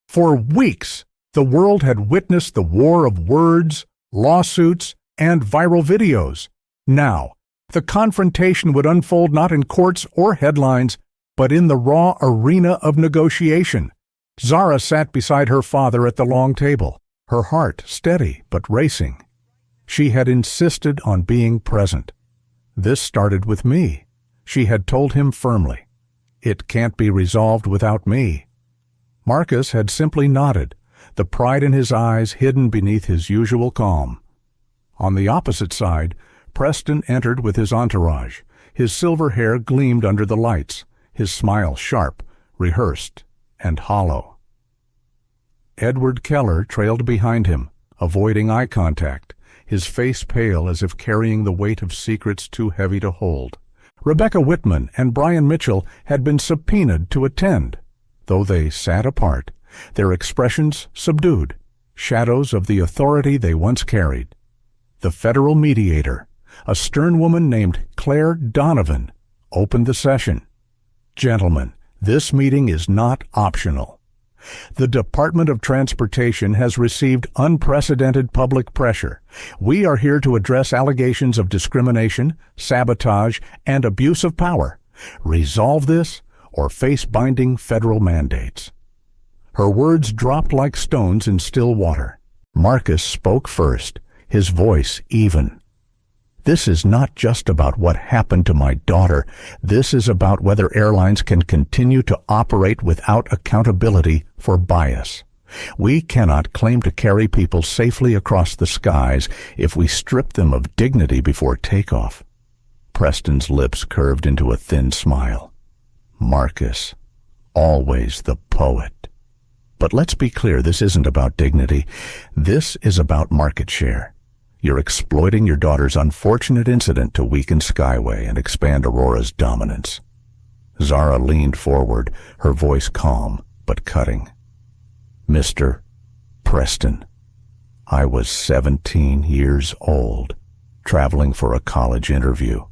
For weeks, the world had witnessed the war of words, lawsuits, and viral videos. Now, the confrontation would unfold not in courts or headlines, but in the raw arena of negotiation. Zara sat beside her father at the long table, her heart steady but racing. She had insisted on being present. "This started with me," she had told him firmly. "It can't be resolved without me." Marcus had simply nodded, the pride in his eyes hidden beneath his usual calm. On the opposite side, Preston entered with his entourage. His silver hair gleamed under the lights, his smile sharp, rehearsed, and hollow. Edward Keller trailed behind him, avoiding eye contact, his face pale as if carrying the weight of secrets too heavy to hold. Rebecca Whitman and Brian Mitchell had been subpoenaed to attend. Though they sat apart, their expressions subdued, shadows of the authority they once carried. The federal mediator, a stern woman named Claire Donovan, opened the session. "Gentlemen, this meeting is not optional. The Department of Transportation has received unprecedented public pressure. We are here to address allegations of discrimination, sabotage, and abuse of power. Resolve this, or face binding federal mandates. Her words dropped like stones in still water. Marcus spoke first, his voice even. This is not just about what happened to my daughter. This is about whether airlines can continue to operate without accountability for bias. We cannot claim to carry people safely across the skies if we strip them of dignity before takeoff. Preston's lips curved into a thin smile. Marcus, always the poet. But let's be clear, this isn't about dignity. This is about market share. You're exploiting your daughter's unfortunate incident to weaken Skyway and expand Aurora's dominance. Zara leaned forward, her voice calm but cutting. Mr. Preston, I was 17 years old, traveling for a college interview.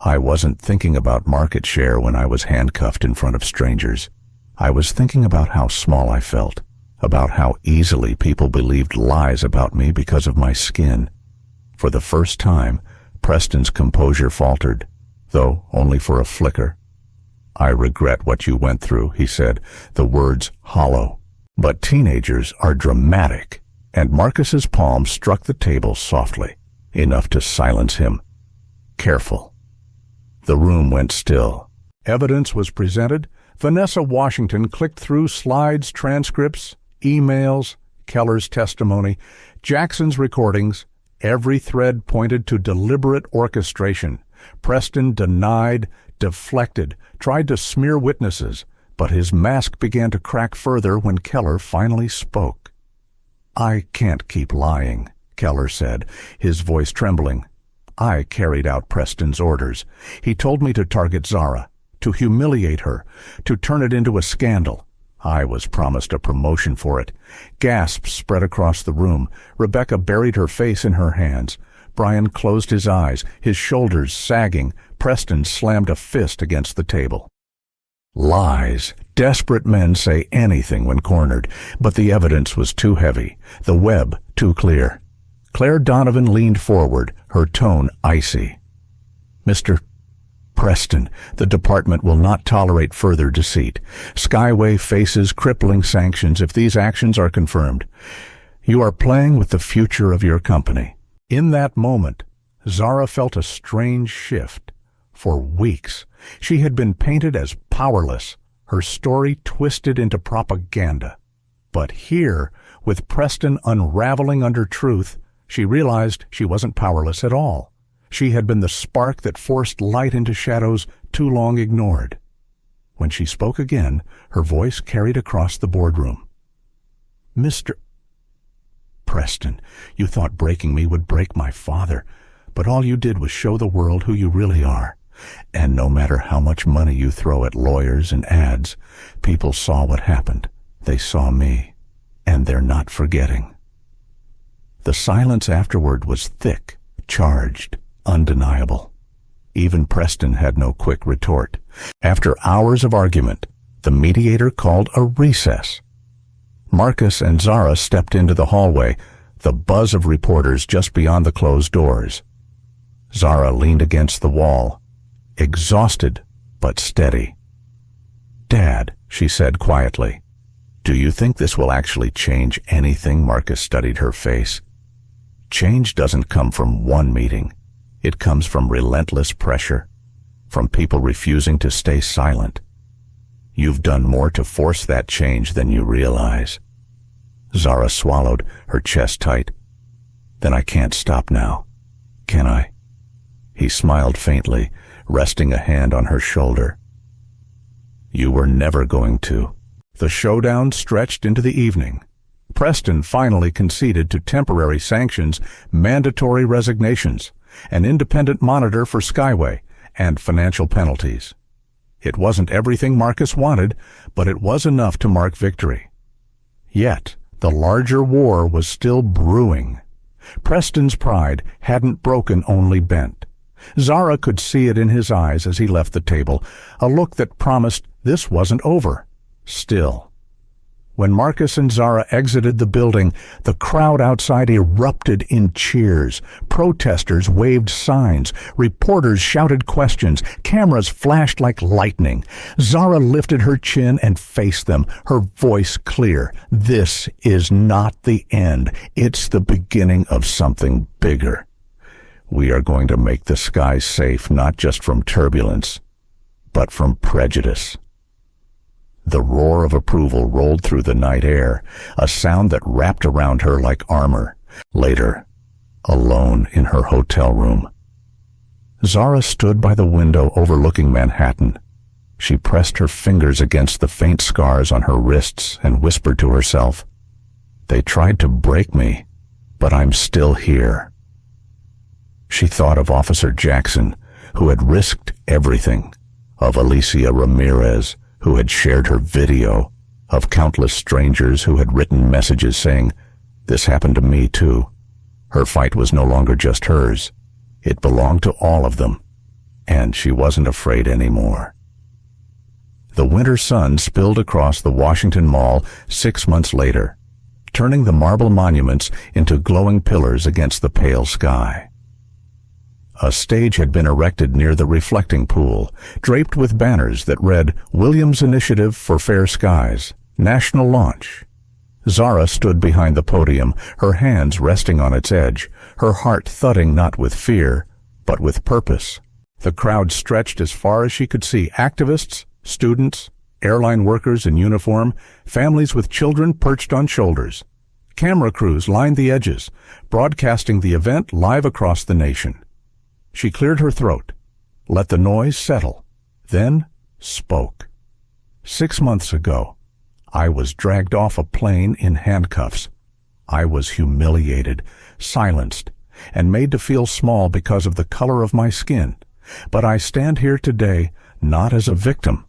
I wasn't thinking about market share when I was handcuffed in front of strangers. I was thinking about how small I felt, about how easily people believed lies about me because of my skin. For the first time, Preston's composure faltered, though only for a flicker. I regret what you went through, he said, the words hollow. But teenagers are dramatic, and Marcus's palm struck the table softly, enough to silence him. Careful. The room went still. Evidence was presented. Vanessa Washington clicked through slides, transcripts, emails, Keller's testimony, Jackson's recordings. Every thread pointed to deliberate orchestration. Preston denied, deflected, tried to smear witnesses, but his mask began to crack further when Keller finally spoke. I can't keep lying, Keller said, his voice trembling. I carried out Preston's orders. He told me to target Zara, to humiliate her, to turn it into a scandal. I was promised a promotion for it. Gasps spread across the room. Rebecca buried her face in her hands. Brian closed his eyes, his shoulders sagging. Preston slammed a fist against the table. Lies. Desperate men say anything when cornered, but the evidence was too heavy, the web too clear. Claire Donovan leaned forward, her tone icy. Mr. Preston, the department will not tolerate further deceit. Skyway faces crippling sanctions if these actions are confirmed. You are playing with the future of your company. In that moment, Zara felt a strange shift. For weeks, she had been painted as powerless, her story twisted into propaganda. But here, with Preston unraveling under truth, she realized she wasn't powerless at all. She had been the spark that forced light into shadows too long ignored. When she spoke again, her voice carried across the boardroom. Mr. Preston, you thought breaking me would break my father, but all you did was show the world who you really are. And no matter how much money you throw at lawyers and ads, people saw what happened. They saw me, and they're not forgetting. The silence afterward was thick, charged, undeniable. Even Preston had no quick retort. After hours of argument, the mediator called a recess. Marcus and Zara stepped into the hallway, the buzz of reporters just beyond the closed doors. Zara leaned against the wall, exhausted but steady. Dad, she said quietly, do you think this will actually change anything? Marcus studied her face. Change doesn't come from one meeting. It comes from relentless pressure, from people refusing to stay silent. You've done more to force that change than you realize. Zara swallowed, her chest tight. Then I can't stop now, can I? He smiled faintly, resting a hand on her shoulder. You were never going to. The showdown stretched into the evening. Preston finally conceded to temporary sanctions, mandatory resignations, an independent monitor for Skyway, and financial penalties. It wasn't everything Marcus wanted, but it was enough to mark victory. Yet, the larger war was still brewing. Preston's pride hadn't broken, only bent. Zara could see it in his eyes as he left the table, a look that promised this wasn't over. Still. When Marcus and Zara exited the building, the crowd outside erupted in cheers. Protesters waved signs. Reporters shouted questions. Cameras flashed like lightning. Zara lifted her chin and faced them, her voice clear. This is not the end. It's the beginning of something bigger. We are going to make the skies safe, not just from turbulence, but from prejudice. The roar of approval rolled through the night air, a sound that wrapped around her like armor. Later, alone in her hotel room, Zara stood by the window overlooking Manhattan. She pressed her fingers against the faint scars on her wrists and whispered to herself, "They tried to break me, but I'm still here." She thought of Officer Jackson, who had risked everything, of Alicia Ramirez, who had shared her video, of countless strangers who had written messages saying, "This happened to me too." Her fight was no longer just hers. It belonged to all of them, and she wasn't afraid anymore. The winter sun spilled across the Washington Mall 6 months later, turning the marble monuments into glowing pillars against the pale sky. A stage had been erected near the reflecting pool, draped with banners that read, "Williams Initiative for Fair Skies, National Launch." Zara stood behind the podium, her hands resting on its edge, her heart thudding not with fear, but with purpose. The crowd stretched as far as she could see, activists, students, airline workers in uniform, families with children perched on shoulders. Camera crews lined the edges, broadcasting the event live across the nation. She cleared her throat, let the noise settle, then spoke. 6 months ago, I was dragged off a plane in handcuffs. I was humiliated, silenced, and made to feel small because of the color of my skin. But I stand here today not as a victim,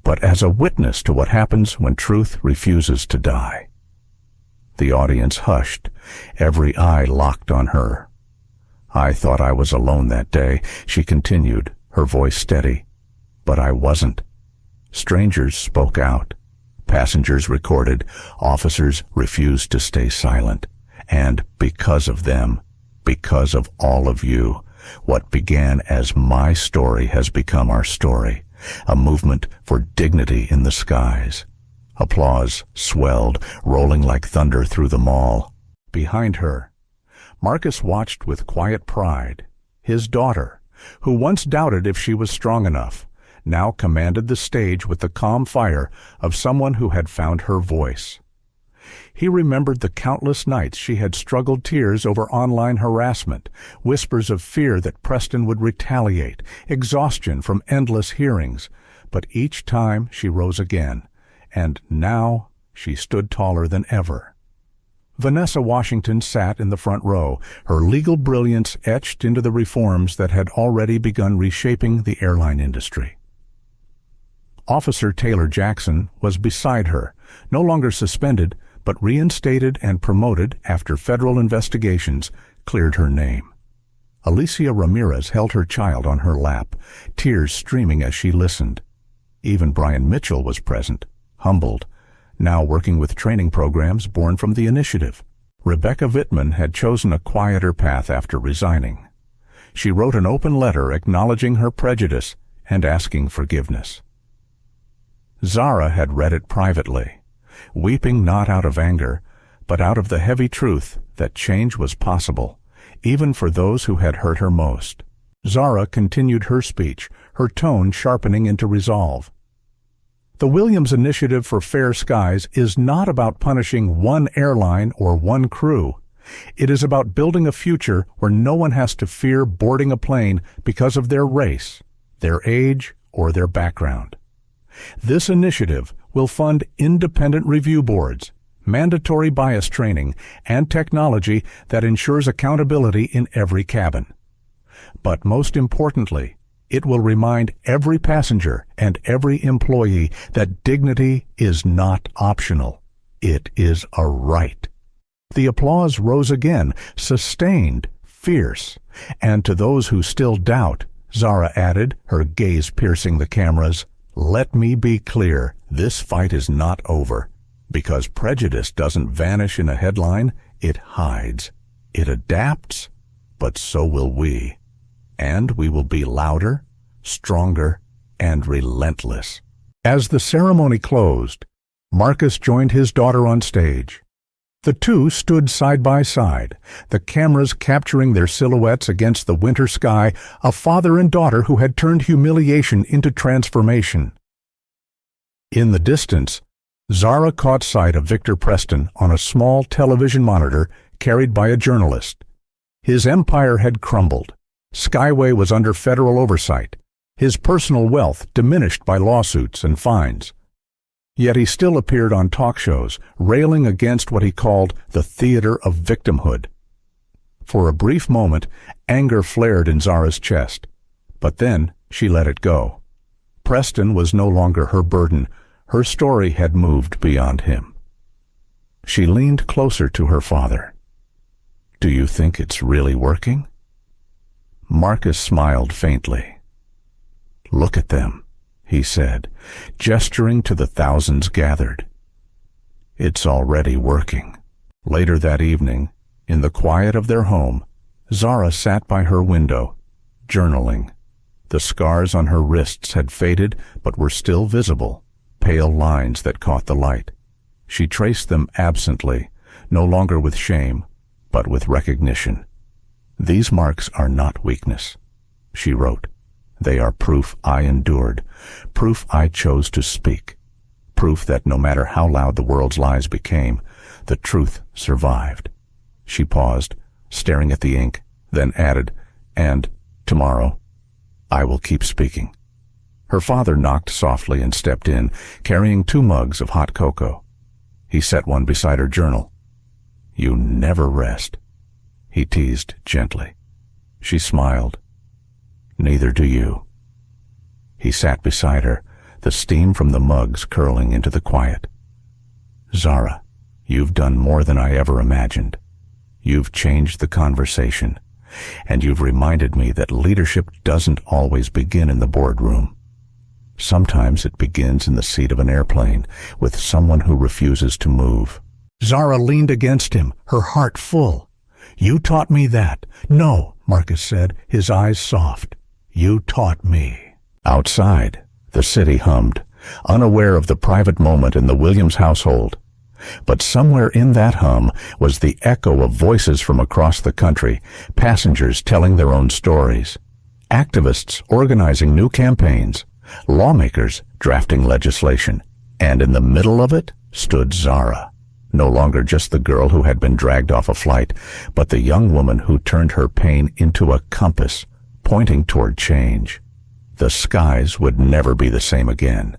but as a witness to what happens when truth refuses to die. The audience hushed, every eye locked on her. I thought I was alone that day, she continued, her voice steady. But I wasn't. Strangers spoke out. Passengers recorded. Officers refused to stay silent. And because of them, because of all of you, what began as my story has become our story, a movement for dignity in the skies. Applause swelled, rolling like thunder through the mall. Behind her, Marcus watched with quiet pride. His daughter, who once doubted if she was strong enough, now commanded the stage with the calm fire of someone who had found her voice. He remembered the countless nights she had struggled tears over online harassment, whispers of fear that Preston would retaliate, exhaustion from endless hearings. But each time she rose again, and now she stood taller than ever. Vanessa Washington sat in the front row, her legal brilliance etched into the reforms that had already begun reshaping the airline industry. Officer Taylor Jackson was beside her, no longer suspended, but reinstated and promoted after federal investigations cleared her name. Alicia Ramirez held her child on her lap, tears streaming as she listened. Even Brian Mitchell was present, humbled, now working with training programs born from the initiative. Rebecca Vittman had chosen a quieter path after resigning. She wrote an open letter acknowledging her prejudice and asking forgiveness. Zara had read it privately, weeping not out of anger, but out of the heavy truth that change was possible, even for those who had hurt her most. Zara continued her speech, her tone sharpening into resolve. The Williams Initiative for Fair Skies is not about punishing one airline or one crew. It is about building a future where no one has to fear boarding a plane because of their race, their age, or their background. This initiative will fund independent review boards, mandatory bias training, and technology that ensures accountability in every cabin. But most importantly, it will remind every passenger and every employee that dignity is not optional. It is a right. The applause rose again, sustained, fierce. And to those who still doubt, Zara added, her gaze piercing the cameras, "Let me be clear, this fight is not over. Because prejudice doesn't vanish in a headline, it hides. It adapts, but so will we. And we will be louder, stronger, and relentless. As the ceremony closed, Marcus joined his daughter on stage. The two stood side by side, the cameras capturing their silhouettes against the winter sky, a father and daughter who had turned humiliation into transformation. In the distance, Zara caught sight of Victor Preston on a small television monitor carried by a journalist. His empire had crumbled. Skyway was under federal oversight, his personal wealth diminished by lawsuits and fines. Yet he still appeared on talk shows, railing against what he called the theater of victimhood. For a brief moment, anger flared in Zara's chest, but then she let it go. Preston was no longer her burden. Her story had moved beyond him. She leaned closer to her father. "Do you think it's really working?" Marcus smiled faintly. "Look at them," he said, gesturing to the thousands gathered. "It's already working." Later that evening, in the quiet of their home, Zara sat by her window, journaling. The scars on her wrists had faded but were still visible, pale lines that caught the light. She traced them absently, no longer with shame, but with recognition. "These marks are not weakness," she wrote. "They are proof I endured, proof I chose to speak, proof that no matter how loud the world's lies became, the truth survived." She paused, staring at the ink, then added, "And tomorrow, I will keep speaking." Her father knocked softly and stepped in, carrying 2 mugs of hot cocoa. He set one beside her journal. "You never rest," he teased gently. She smiled. "Neither do you." He sat beside her, the steam from the mugs curling into the quiet. "Zara, you've done more than I ever imagined. You've changed the conversation, and you've reminded me that leadership doesn't always begin in the boardroom. Sometimes it begins in the seat of an airplane, with someone who refuses to move." Zara leaned against him, her heart full. "You taught me that." "No," Marcus said, his eyes soft. "You taught me." Outside, the city hummed, unaware of the private moment in the Williams household. But somewhere in that hum was the echo of voices from across the country, passengers telling their own stories, activists organizing new campaigns, lawmakers drafting legislation, and in the middle of it stood Zara, no longer just the girl who had been dragged off a flight, but the young woman who turned her pain into a compass, pointing toward change. The skies would never be the same again.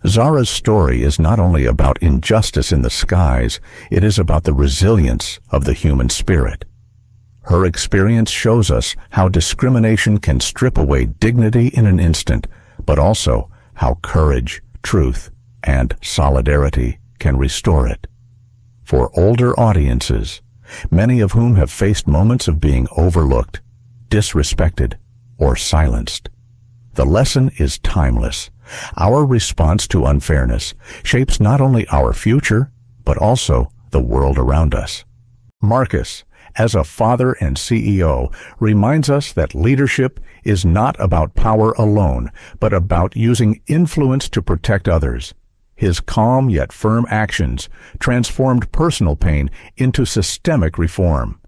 Zara's story is not only about injustice in the skies, it is about the resilience of the human spirit. Her experience shows us how discrimination can strip away dignity in an instant, but also how courage, truth, and solidarity can restore it. For older audiences, many of whom have faced moments of being overlooked, disrespected, or silenced, the lesson is timeless. Our response to unfairness shapes not only our future, but also the world around us. Marcus, as a father and CEO, reminds us that leadership is not about power alone, but about using influence to protect others. His calm yet firm actions transformed personal pain into systemic reform.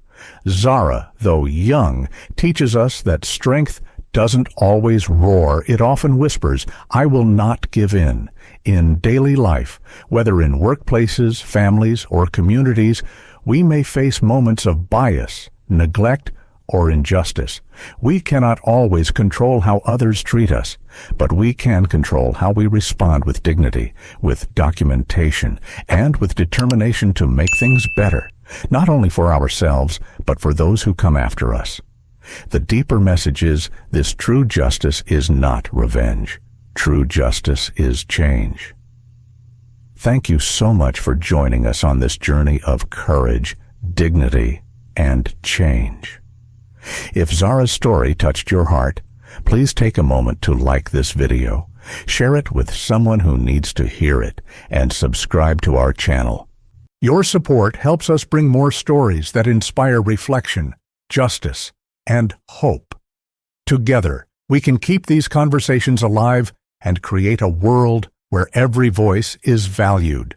Zara, though young, teaches us that strength doesn't always roar. It often whispers, "I will not give in." In daily life, whether in workplaces, families, or communities, we may face moments of bias, neglect, or injustice. We cannot always control how others treat us, but we can control how we respond with dignity, with documentation, and with determination to make things better, not only for ourselves, but for those who come after us. The deeper message is, this true justice is not revenge. True justice is change. Thank you so much for joining us on this journey of courage, dignity, and change. If Zara's story touched your heart, please take a moment to like this video, Share it with someone who needs to hear it, and subscribe to our channel. Your support helps us bring more stories that inspire reflection, justice, and hope. Together, we can keep these conversations alive and create a world where every voice is valued.